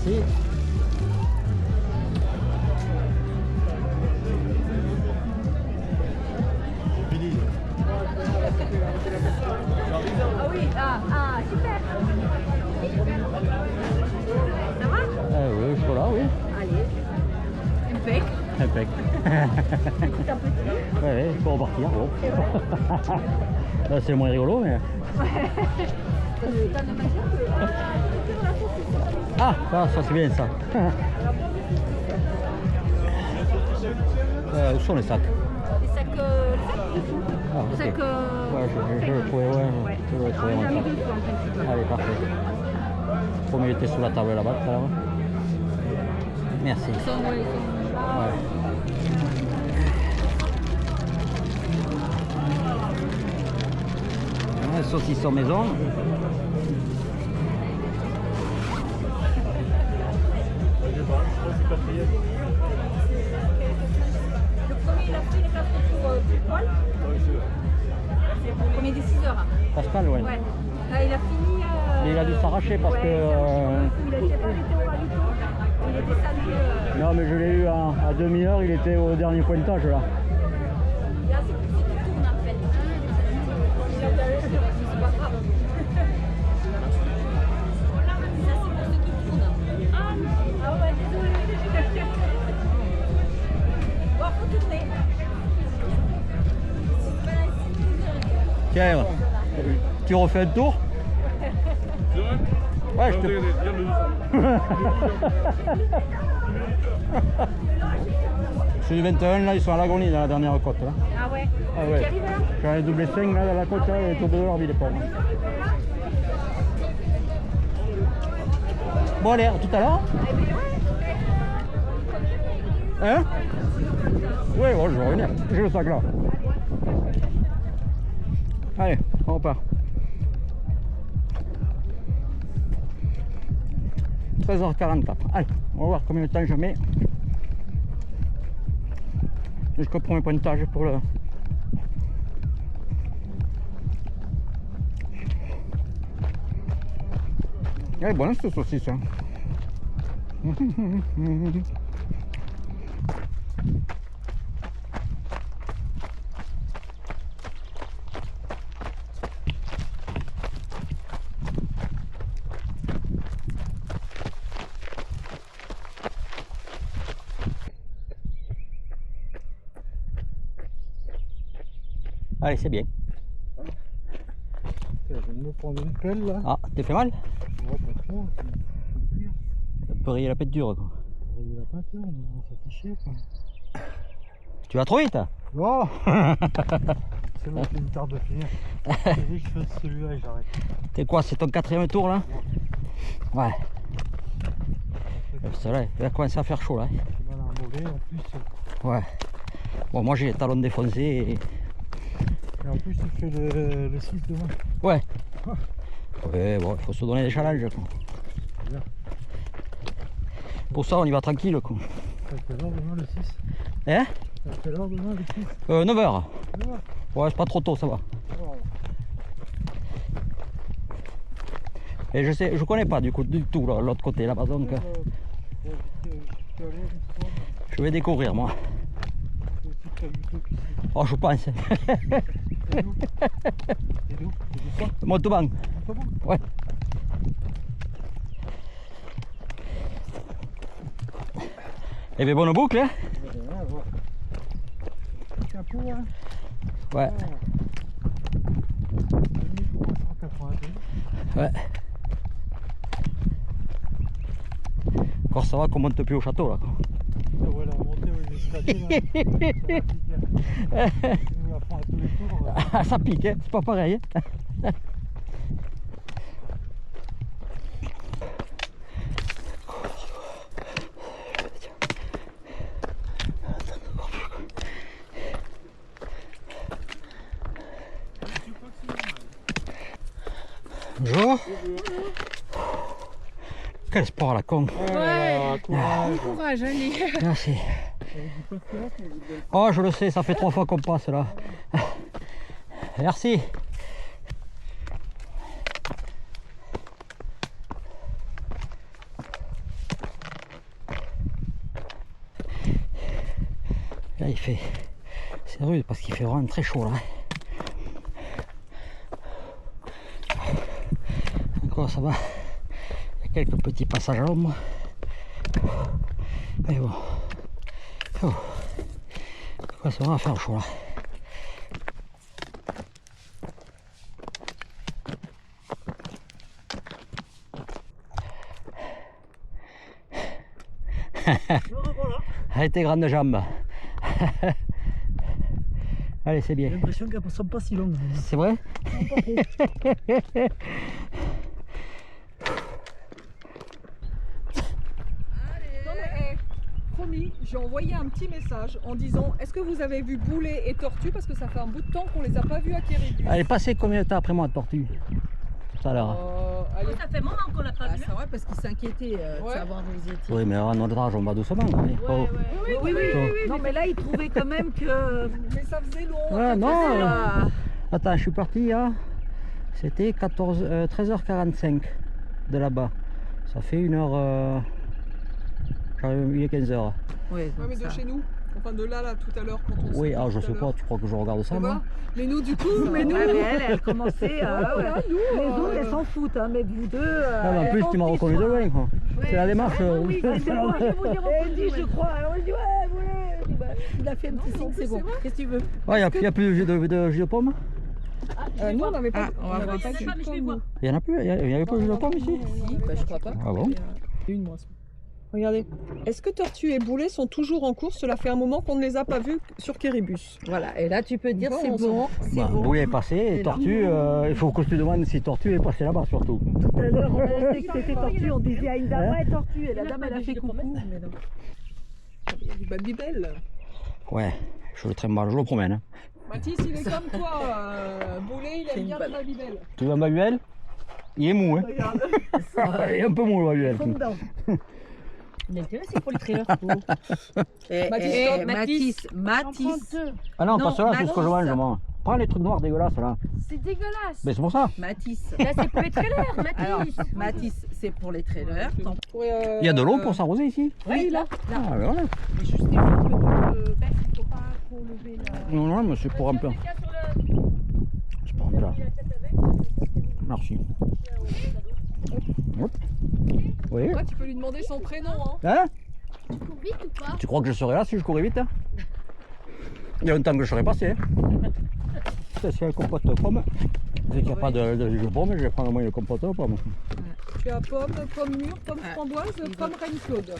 Merci. Ah oui, super. Ça va? Oui, je suis là, oui. Allez. Impec. Impec. Ouais, il faut repartir, bon. Là, c'est moins rigolo, mais... Ah, ça c'est bien ça. Où sont les sacs? Les sacs. Ah, ok. Les sacs. Ouais, je le trouvais, ouais. Je le trouvais, J'en ai ouais. mis deux fois, en principe. Allez, parfait. Le premier était sous la table là-bas tout à l'heure. Merci. Ils sont, ouais, ils sont là. Ouais. Ouais, saucisson maison. Le premier, il a pris les 4 pour Paul. Le premier des 6 heures. Pascal, ouais. Ouais. Là, il a fini. Mais il a dû s'arracher parce que... Il a été pas arrêté au rallye. Il est descendu. Non, mais je l'ai eu à 2000h, il était au dernier pointage là. Là, c'est qui tourne en fait. C'est pas grave. Ça, c'est pour ceux qui tournent. Ah ouais, désolé. Bon, faut tourner. Tiens, tu refais un tour? Ouais, je te... Ceux du 21 là, ils sont à l'agonie dans la dernière côte là. Ah ouais. Ah ouais. Qui arrive là? J'en ai doublé 5 là dans la côte là, et tout de leur vie les pauvres. Bon allez, à tout à l'heure. Hein? Oui, bon, je vais revenir. J'ai le sac là. Allez, on repart. 13h44. Allez, on va voir combien de temps je mets jusqu'au premier pointage pour le... Elle est bonne cette saucisse. Hein. Allez, c'est bien. Je vais me prendre une pelle là. Ah, t'es fait mal? Ouais, pas trop. Ça peut rayer la peinture quoi. Il a peinture, mais ça fait chier quoi. Tu vas trop vite? Oh c'est bon, qui me tarde de finir. J'ai dit que je fasse celui-là et j'arrête. T'es quoi, c'est ton 4e tour là? Ouais. C'est vrai, il va commencer à faire chaud là. J'ai mal à un mollet en plus. Ouais. Bon, moi j'ai les talons défoncés Et en plus, tu fais le 6 demain. Ouais. Ouais, bon, il faut se donner des challenges quoi. Bien. Pour ça, on y va tranquille quoi. Ça fait l'heure demain le 6. Hein? Ça fait l'heure demain le 6. 9h. Ouais, c'est pas trop tôt, ça va. Et je sais, je connais pas du coup du tout l'autre côté là-bas donc. Je vais découvrir moi. Oh, je pense. Montauban. Ouais. Et bien bonne boucle hein. Ouais. Ouais. Encore ça va qu'on monte plus au château là. Ouais, la montée aux escaliers là. Ça pique, hein, c'est pas pareil. Hein. Bonjour. Quel sport à la con. Ouais, bon courage, allez. Merci. Oh, je le sais, ça fait 3 fois qu'on passe là. Merci. Là, il fait... C'est rude parce qu'il fait vraiment très chaud là. Encore ça va. Il y a quelques petits passages à l'ombre. Mais bon. Oh. Ça va faire chaud là. Avec tes grandes jambes. Allez, c'est bien. J'ai l'impression qu'elles ne sont pas si longues. C'est vrai? Promis, j'ai envoyé un petit message en disant est-ce que vous avez vu boulet et tortue parce que ça fait un bout de temps qu'on les a pas vus à Quéribus. Elle est passée combien de temps après moi, tortue? Tout à l'heure. Ça fait un moment qu'on l'a pas vu. C'est vrai parce qu'il s'inquiétait de savoir où ils étaient. Oui, mais à notre âge, on va doucement. Oui. Non, mais là, il trouvait quand même que. Mais ça faisait long. Ouais, non. Attends, je suis parti à. C'était 13h45 de là-bas. Ça fait 1h. Il est 15h. Ouais, mais de chez nous. Enfin, de là, tout à l'heure, quand on Oui, alors je sais pas, tu crois que je regarde ça, moi? Mais nous, du coup, elle commençait à. Les autres, elles s'en foutent, hein, mais vous deux. En plus, tu m'as reconnu de loin, quoi. C'est la démarche. Oui, c'est moi, je vous dire. Elle dit, je crois. Alors, elle dit, ouais, vous voulez. Il a fait un petit signe, c'est bon. Qu'est-ce que tu veux? Ouais, il n'y a plus de jus de pomme? Nous, on n'avait pas de jus de pomme. Il n'y en a plus? Il n'y avait pas de jus de pomme ici? Si, je crois pas. Ah bon? Une, moi. Regardez, est-ce que tortue et boulet sont toujours en course? Cela fait un moment qu'on ne les a pas vus sur Quéribus. Voilà, et là tu peux dire c'est bon. Boulet est passé, et tortue, il faut que je te demande si tortue est passée là-bas surtout. Tout à l'heure, on pensait que c'était tortue, on disait à une dame, ouais, tortue, et la dame elle a fait coucou. Mais non. Il y a du Babybel. Ouais, je le trimballe, je le promène. Hein. Mathis, il est comme toi, boulet, il aime bien le Babybel. Tu veux un Babybel? Il est mou, hein. Regarde. Il est un peu mou le Babybel. C'est pour les trailers. Mathis. Ah non, pas cela, c'est ce que je mange, moi. Prends les trucs noirs dégueulasses là. C'est dégueulasse. Mais c'est pour ça. Mathis. Là, c'est pour les trailers, Mathis. Alors, Mathis, c'est pour les trailers. Il y a de l'eau pour s'arroser ici? Oui, là. Ah, voilà. Mais juste, il faut que tu le baisses, il ne faut pas trop lever la... Non, mais c'est pour un plat. C'est pour un plat. Merci. Hop. Oui. Toi, tu peux lui demander son prénom. Hein? Tu cours vite ou pas? Tu crois que je serais là si je courais vite? Hein? Il y a longtemps que je serais passé. Hein? C'est un compote de pommes. Dès qu'il n'y a pas de jus de pomme, je vais prendre moins le compote de pommes. Tu as pomme mûre, pomme framboise, pomme Reine-Claude.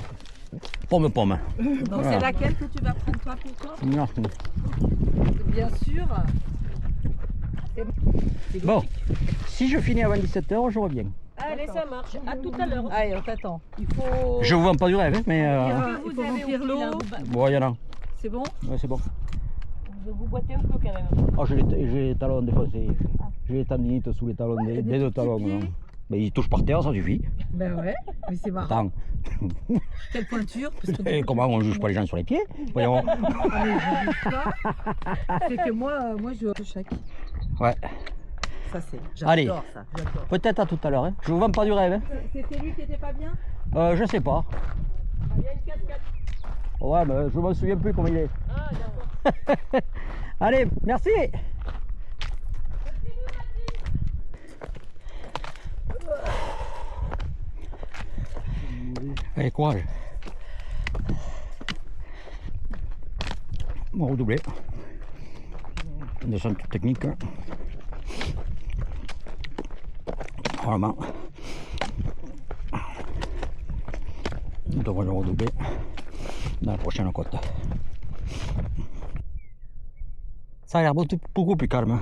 Pomme. Donc voilà. C'est laquelle que tu vas prendre toi pour toi? Merci. Bien sûr. Bon, si je finis avant 17h, je reviens. Allez, ça marche. À tout à l'heure. Allez, on t'attend. Il faut... Je vous vends pas du rêve, hein, mais... il faut remplir l'eau. Bon, il y en a. C'est bon? Ouais, c'est bon. Vous boitez un peu quand même. Oh, j'ai les talons défoncés. J'ai les tendinites sous les talons, des deux talons. Mais ils touchent par terre, ça suffit. Ben ouais, mais c'est marrant. Attends. Quelle pointure? Et comment on juge pas les gens sur les pieds? Voyons. C'est que moi je chaque. Ouais. Ça c'est. Allez, J'adore ça. peut-être à tout à l'heure. Hein. Je vous vends pas du rêve. Hein. C'était lui qui était pas bien? Je sais pas. Il y a une cascade. Ouais, mais je me souviens plus comment il est. Ah, d'accord. Allez, merci. Allez, courage. On va redoubler. Descente technique. Vraiment. On devrait le redoubler dans la prochaine côte. Ça a l'air beaucoup plus calme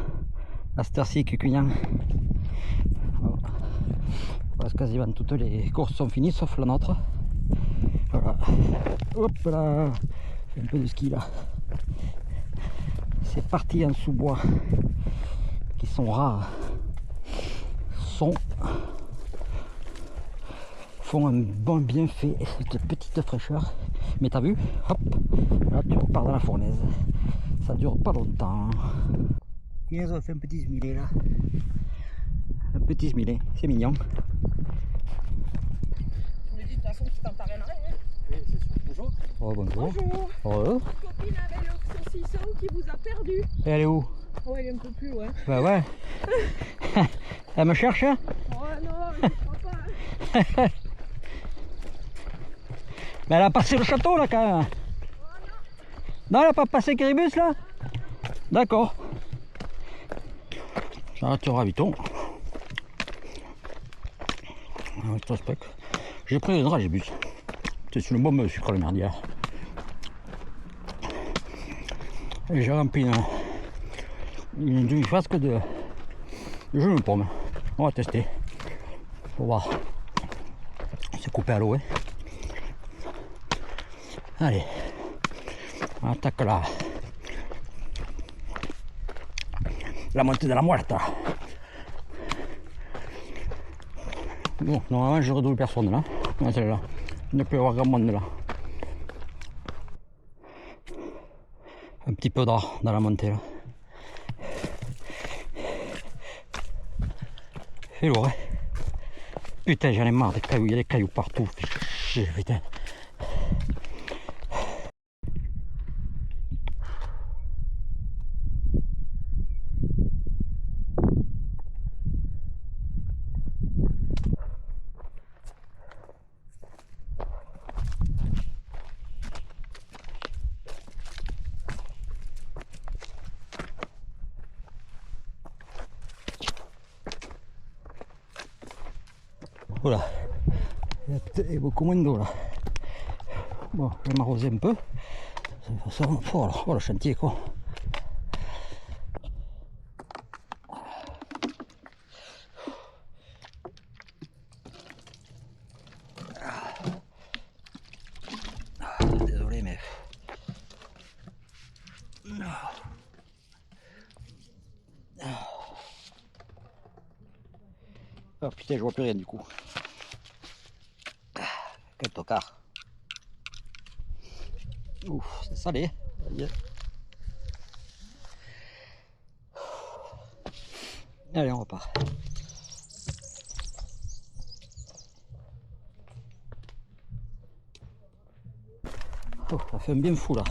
à cette heure-ci que Cugnan. Parce que quasiment toutes les courses sont finies sauf la nôtre. Voilà. Hop là, un peu de ski là. C'est parti en sous-bois qui sont rares poissons font un bon bienfait, cette petite fraîcheur. Mais t'as vu, hop, là tu repars dans la fournaise. Ça dure pas longtemps. Ils ont fait un petit smilet là. Un petit smilet, c'est mignon. Tu me dis de toute façon que tu t'en parraines rien. Oui, c'est sûr. Bonjour. Oh, bonjour. Bonjour. Oh. Votre copine avait le saucisson qui vous a perdu. Et elle est où? Oh, elle est un peu plus loin. Bah ouais. Elle me cherche hein? Oh non, je crois pas. Mais elle a passé le château là quand même. Non, elle a pas passé Quéribus là? D'accord. J'arrête le raviton. Avec ton spec. J'ai pris un dragibus. C'est une bombe de sucre le merdier. Et j'ai rempli une frasque de jus de pomme. On va tester. Pour voir. C'est coupé à l'eau. Hein. Allez. On attaque la montée de la muerta. Bon, normalement je redouble personne là. Non, c'est là. Il ne peut y avoir grand monde là. Un petit peu d'art dans la montée là. C'est lourd hein. Putain j'en ai marre des cailloux, il y a des cailloux partout. Putain. Voilà, il y a beaucoup moins d'eau là. Bon, je vais m'arroser un peu. De toute façon, oh le chantier quoi. Désolé mais... Oh putain, je vois plus rien du coup. Quel tocard. Ouf, c'est salé. Allez, on repart. Oh, ça fait un bien fou là.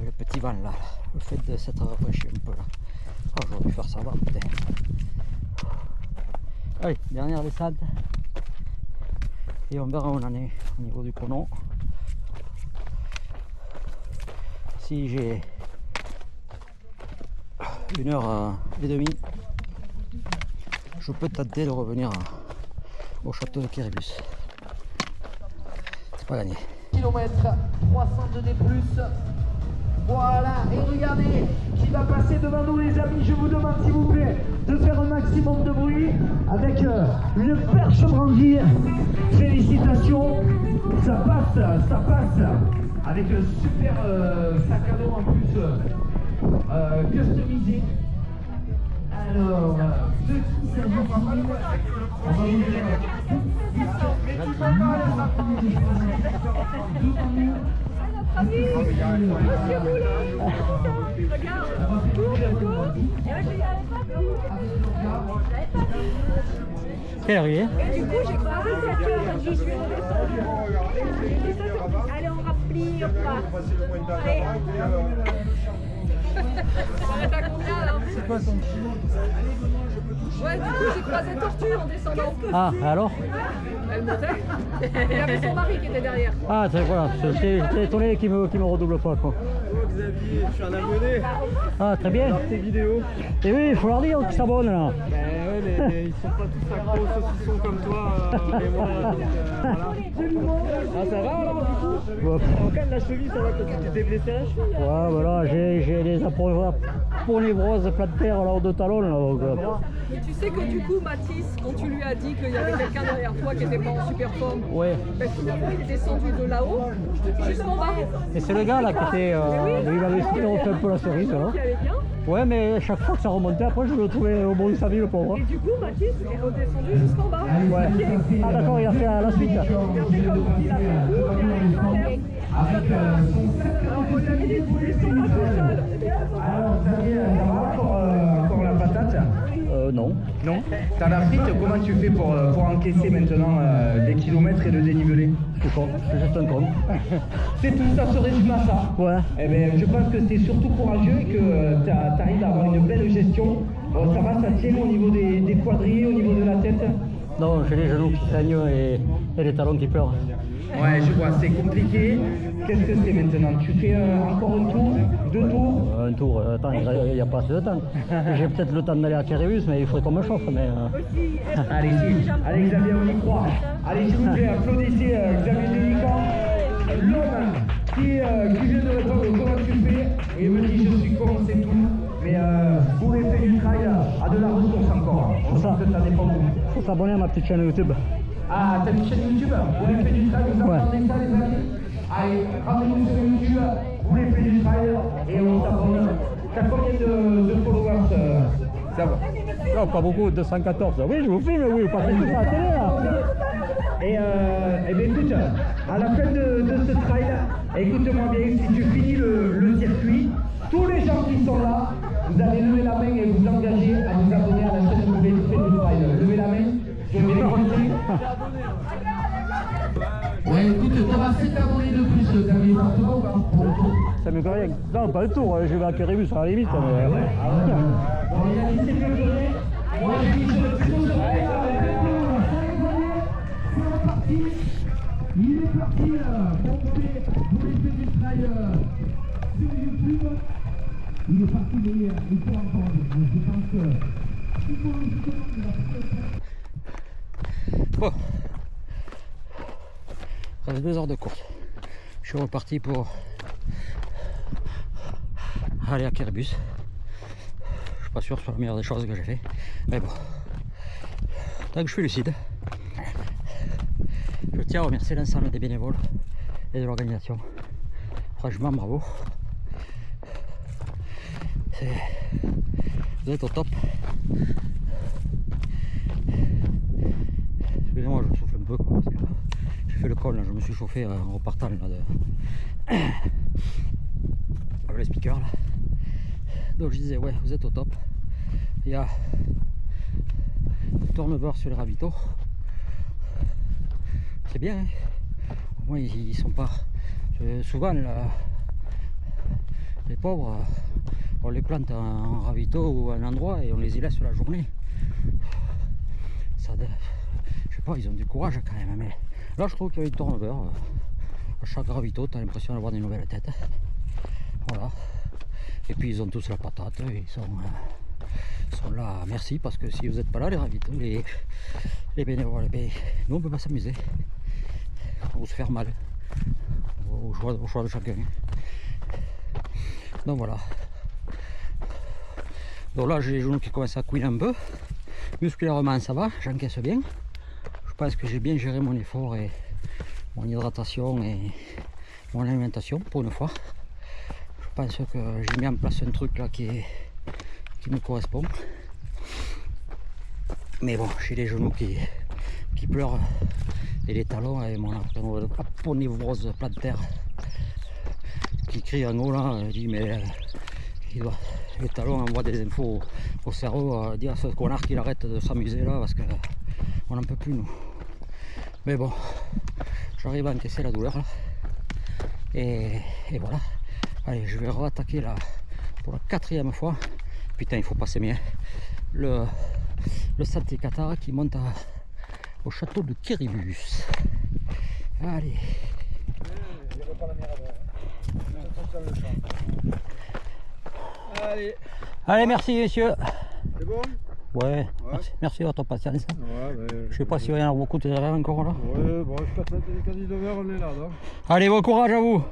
Le petit vent là. Le fait de s'être rafraîchi un peu là. Oh, j'aurais dû faire ça va, putain. Allez, dernière descente. Et on verra où on en est au niveau du chrono. Si j'ai 1h30, je peux tenter de revenir au château de Quéribus. C'est pas gagné. Kilomètre 302 plus. Voilà, et regardez qui va passer devant nous les amis. Je vous demande s'il vous plaît de faire un maximum de bruit avec une perche brandie. Félicitations, ça passe avec un super sac à dos en plus customisé. Alors, ceux qui s'agit, on va vous dire. Monsieur Boulot, regarde, Quelle heure il est? et du coup j'ai croisé cette heure, je suis redescendue. Allez, on rapplie, on part. Allez. Arrête à combien là? C'est quoi son chino? Ouais, du coup j'ai croisé Tortue en descendant. Ah, alors? Elle montait. Il y avait son mari qui était derrière. Ah, voilà, j'étais étonné qu'il me redouble pas quoi. Xavier, je suis un abonné. Ah, très bien. Tes vidéos. Et oui, il faut leur dire qu'ils s'abonnent là. Ben ouais, mais ils sont pas tous accros aux saucissons comme toi et moi. Donc, voilà. Ah, ça va alors du coup? Ouais. En cas de la cheville, ça va quand tu t'étais blessé à la cheville? Ouais, voilà, j'ai des aponevroses plantaires là, de talons là. Donc, Mais tu sais que du coup, Mathis, quand tu lui as dit qu'il y avait quelqu'un derrière toi qui était pas en super forme, ouais. ben finalement il est descendu de là-haut, juste en bas. Et c'est le gars là qui était. Il avait refait un peu la cerise là. Qui allait bien. Ouais, mais chaque fois que ça remontait, après je le trouvais au bout de sa vie, le pauvre. Et du coup, Baptiste est redescendu jusqu'en bas. Ouais. Ah d'accord, il a fait à la suite. Il a fait comme il a fait le tour, il a fait la tête. Alors, on lui avait dit, ils sont pas tout seuls. Alors, Xavier, ça va encore la patate? Non. Non. T'as la frite, comment tu fais pour encaisser maintenant les kilomètres et le dénivelé? C'est con, c'est juste un con. C'est tout, ça se résume à ça. Ouais. Eh bien, je pense que c'est surtout courageux et que tu arrives à avoir une belle gestion. Bon, ça va, ça tient au niveau des quadrilles, au niveau de la tête? Non, j'ai les genoux qui saignent et les talons qui pleurent. Ouais, je vois, c'est compliqué. Qu'est-ce que c'est maintenant? Tu fais encore un tour? 2 tours? Un tour, attends, il n'y a pas assez de temps. J'ai peut-être le temps d'aller à Kéribus, mais il faudrait qu'on me chauffe. Mais, Allez, allez Xavier, on y croit. Allez, s'il vous plaît, applaudissez Xavier Délican, l'homme qui vient de répondre comment tu fais. Et il me dit, je suis con, c'est tout. Mais pour l'effet du trail, à de la ressource encore. Je pense que ça dépend de vous. faut s'abonner à ma petite chaîne YouTube. Ah, t'as une chaîne YouTube? Pour l'effet du trail, vous entendez ça, les amis? Allez, rendez-vous sur YouTube, vous l'effet du trail, et on s'abonne. T'as combien de followers? Ça va. Non, pas beaucoup, 214. Oui, je vous filme, oui, pas tout ça à la télé là. Et bien écoute, à la fin de ce trail, écoute-moi bien, si tu finis le circuit, tous les gens qui sont là, vous allez lever la main et vous engager à vous abonner à la chaîne de l'effet du trail. Levez la main, je vais les compter. Ouais, écoute, t'auras 7 abonnés de plus, Xavier, par toi ou pas? Ça me fait rien. Non, pas le tour, je vais à Kéribus à la limite. Bon, il a dit c'est mieux que rien. Moi, je dis, je plutôt sur la il est parti, compter pour l'effet du trail sur YouTube. Il est parti, mais il faut entendre. Je pense que... Bon. Ça fait 2 heures de course. Je suis reparti pour aller à Kéribus. Je suis pas sûr que ce soit la meilleure des choses que j'ai fait. Mais bon. Tant que je suis lucide. Je tiens à remercier l'ensemble des bénévoles et de l'organisation. Franchement, bravo. Vous êtes au top. Excusez-moi, je souffle un peu parce que j'ai fait le col, là, je me suis chauffé en repartant là, avec les speakers là. Donc je disais, ouais, vous êtes au top. Il y a le turnover sur les ravitaux. C'est bien, hein. Au moins ils sont pas. Souvent là, les pauvres, on les plante en ravito ou à un endroit et on les y laisse la journée. Ça, je sais pas, ils ont du courage quand même. Mais là, je trouve qu'il y a eu du turnover. À chaque ravito, tu as l'impression d'avoir des nouvelles têtes. Voilà. Et puis ils ont tous la patate. Ils sont là. Merci, parce que si vous n'êtes pas là, les ravitaux, les bénévoles, nous on peut pas s'amuser. Ou se faire mal. Au choix de chacun. Donc voilà. Donc là j'ai les genoux qui commencent à couiner un peu. Musculairement ça va, j'encaisse bien. Je pense que j'ai bien géré mon effort et mon hydratation et mon alimentation pour une fois. Je pense que j'ai mis en place un truc là qui me correspond. Mais bon, j'ai les genoux qui pleurent et les talons et mon aponevrose plantaire qui crie en haut là. Il dit mais les talons envoient des infos au cerveau, dire à ce connard qu'il arrête de s'amuser là parce qu'on n'en peut plus nous. Mais bon, j'arrive à encaisser la douleur là. Et voilà. Allez, je vais re-attaquer là pour la 4e fois. Putain, il faut passer bien. Le Santé Qatar qui monte au château de Kéribus. Allez. Allez, merci messieurs. C'est bon? Ouais, merci de votre patience. Ouais, je sais pas s'il va y en avoir beaucoup derrière encore là. Ouais, bon, je passe à 19h, on est là. Donc. Allez, bon courage à vous.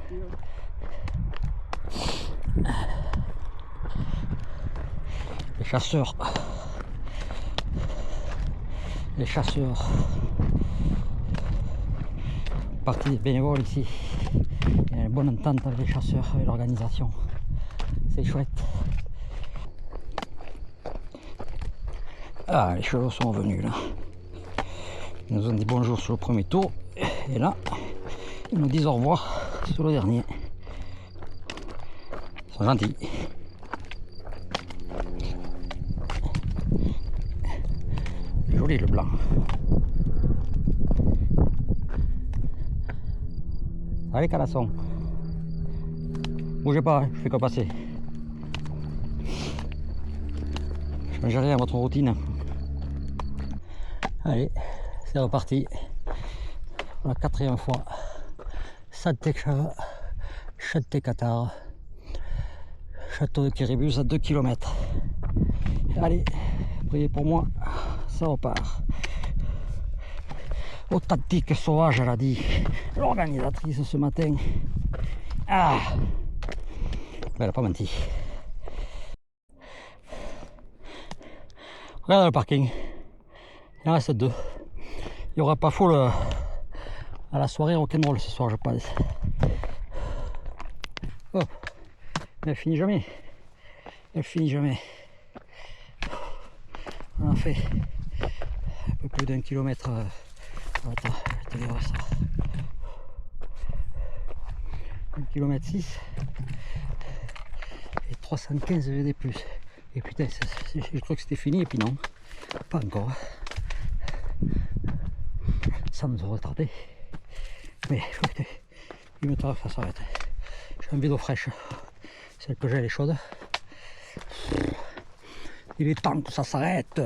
Les chasseurs. Les chasseurs. Partie des bénévoles ici. Il y a une bonne entente avec les chasseurs, avec l'organisation. C'est chouette. Ah, les chevaux sont revenus là. Ils nous ont dit bonjour sur le premier tour. Et là, ils nous disent au revoir sur le dernier. Ils sont gentils. Joli le blanc. Allez, Calasson. Bougez pas, hein, je fais que passer. Je change rien à votre routine. Allez, c'est reparti. Pour la 4e fois. Santé-Chava, Chanté-Qatar, château de Quéribus à 2 km. Allez, priez pour moi, ça repart. Authentique sauvage, elle a dit l'organisatrice ce matin. Ah, elle n'a pas menti. Regarde le parking, il en reste 2. Il n'y aura pas foule à la soirée rock'n'roll ce soir, je pense. Oh, elle finit jamais. Elle finit jamais. On a fait un peu plus d'1 kilomètre. Attends, je te dirai ça. 1 km 6 et 315 VD+. Et putain, je crois que c'était fini et puis non, pas encore. Ça nous a retardé. Mais écoutez, il me tarde que ça s'arrête. J'ai envie d'eau fraîche. Celle que j'ai, elle est chaude. Il est temps que ça s'arrête.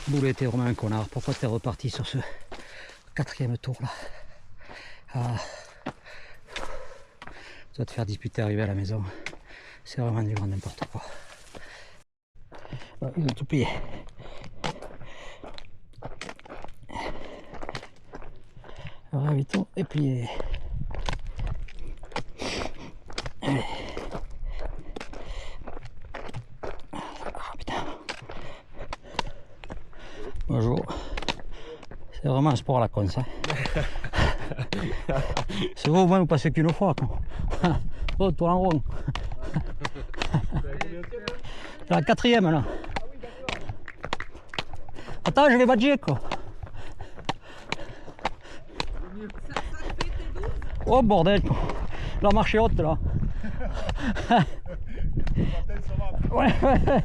Boulet, t'es vraiment un connard. Pourquoi t'es reparti sur ce 4e tour là? Ah. Tu vas te faire disputer arriver à la maison. C'est vraiment du grand n'importe quoi. Ils ont tout plié. Ravitons et plié. Allez. Ah putain. Bonjour. C'est vraiment un sport à la con ça. C'est vous au moins vous passez qu'une fois quoi. Oh, tourne en rond. C'est la 4e là. Attends, je vais badger quoi. Oh bordel, la marche est haute là. Ouais, ouais.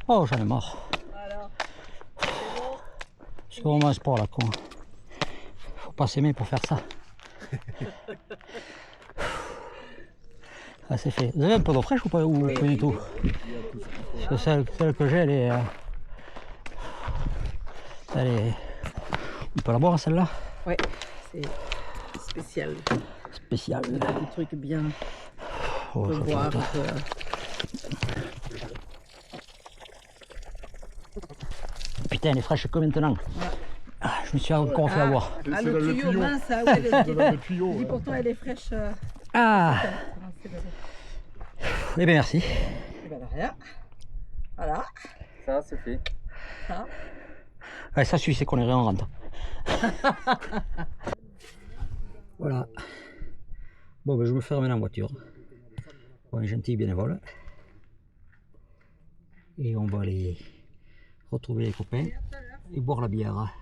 Oh, j'en ai marre. C'est vraiment un sport là, con. Faut pas s'aimer pour faire ça. Ah, c'est fait. Vous avez un peu d'eau fraîche ou pas, ou pas du tout? Parce que celle que j'ai, elle est. On peut la boire celle-là? Ouais, c'est spécial. Spécial. Des trucs bien. Oh, pour boire. Putain, elle est fraîche que maintenant. Ouais. Ah, je me suis encore fait avoir. Ah, le tuyau, mince, ah ouais, le tuyau. Dis pourtant elle est fraîche. Ah. Eh bien merci. Et ben rien. Voilà. Ça c'est fait. Ça. Ouais, ça suffit, c'est qu'on est rien en rentre. Voilà. Bon, ben, je me ferme la voiture. Pour un gentil bénévole. Et on va aller retrouver les copains et boire la bière.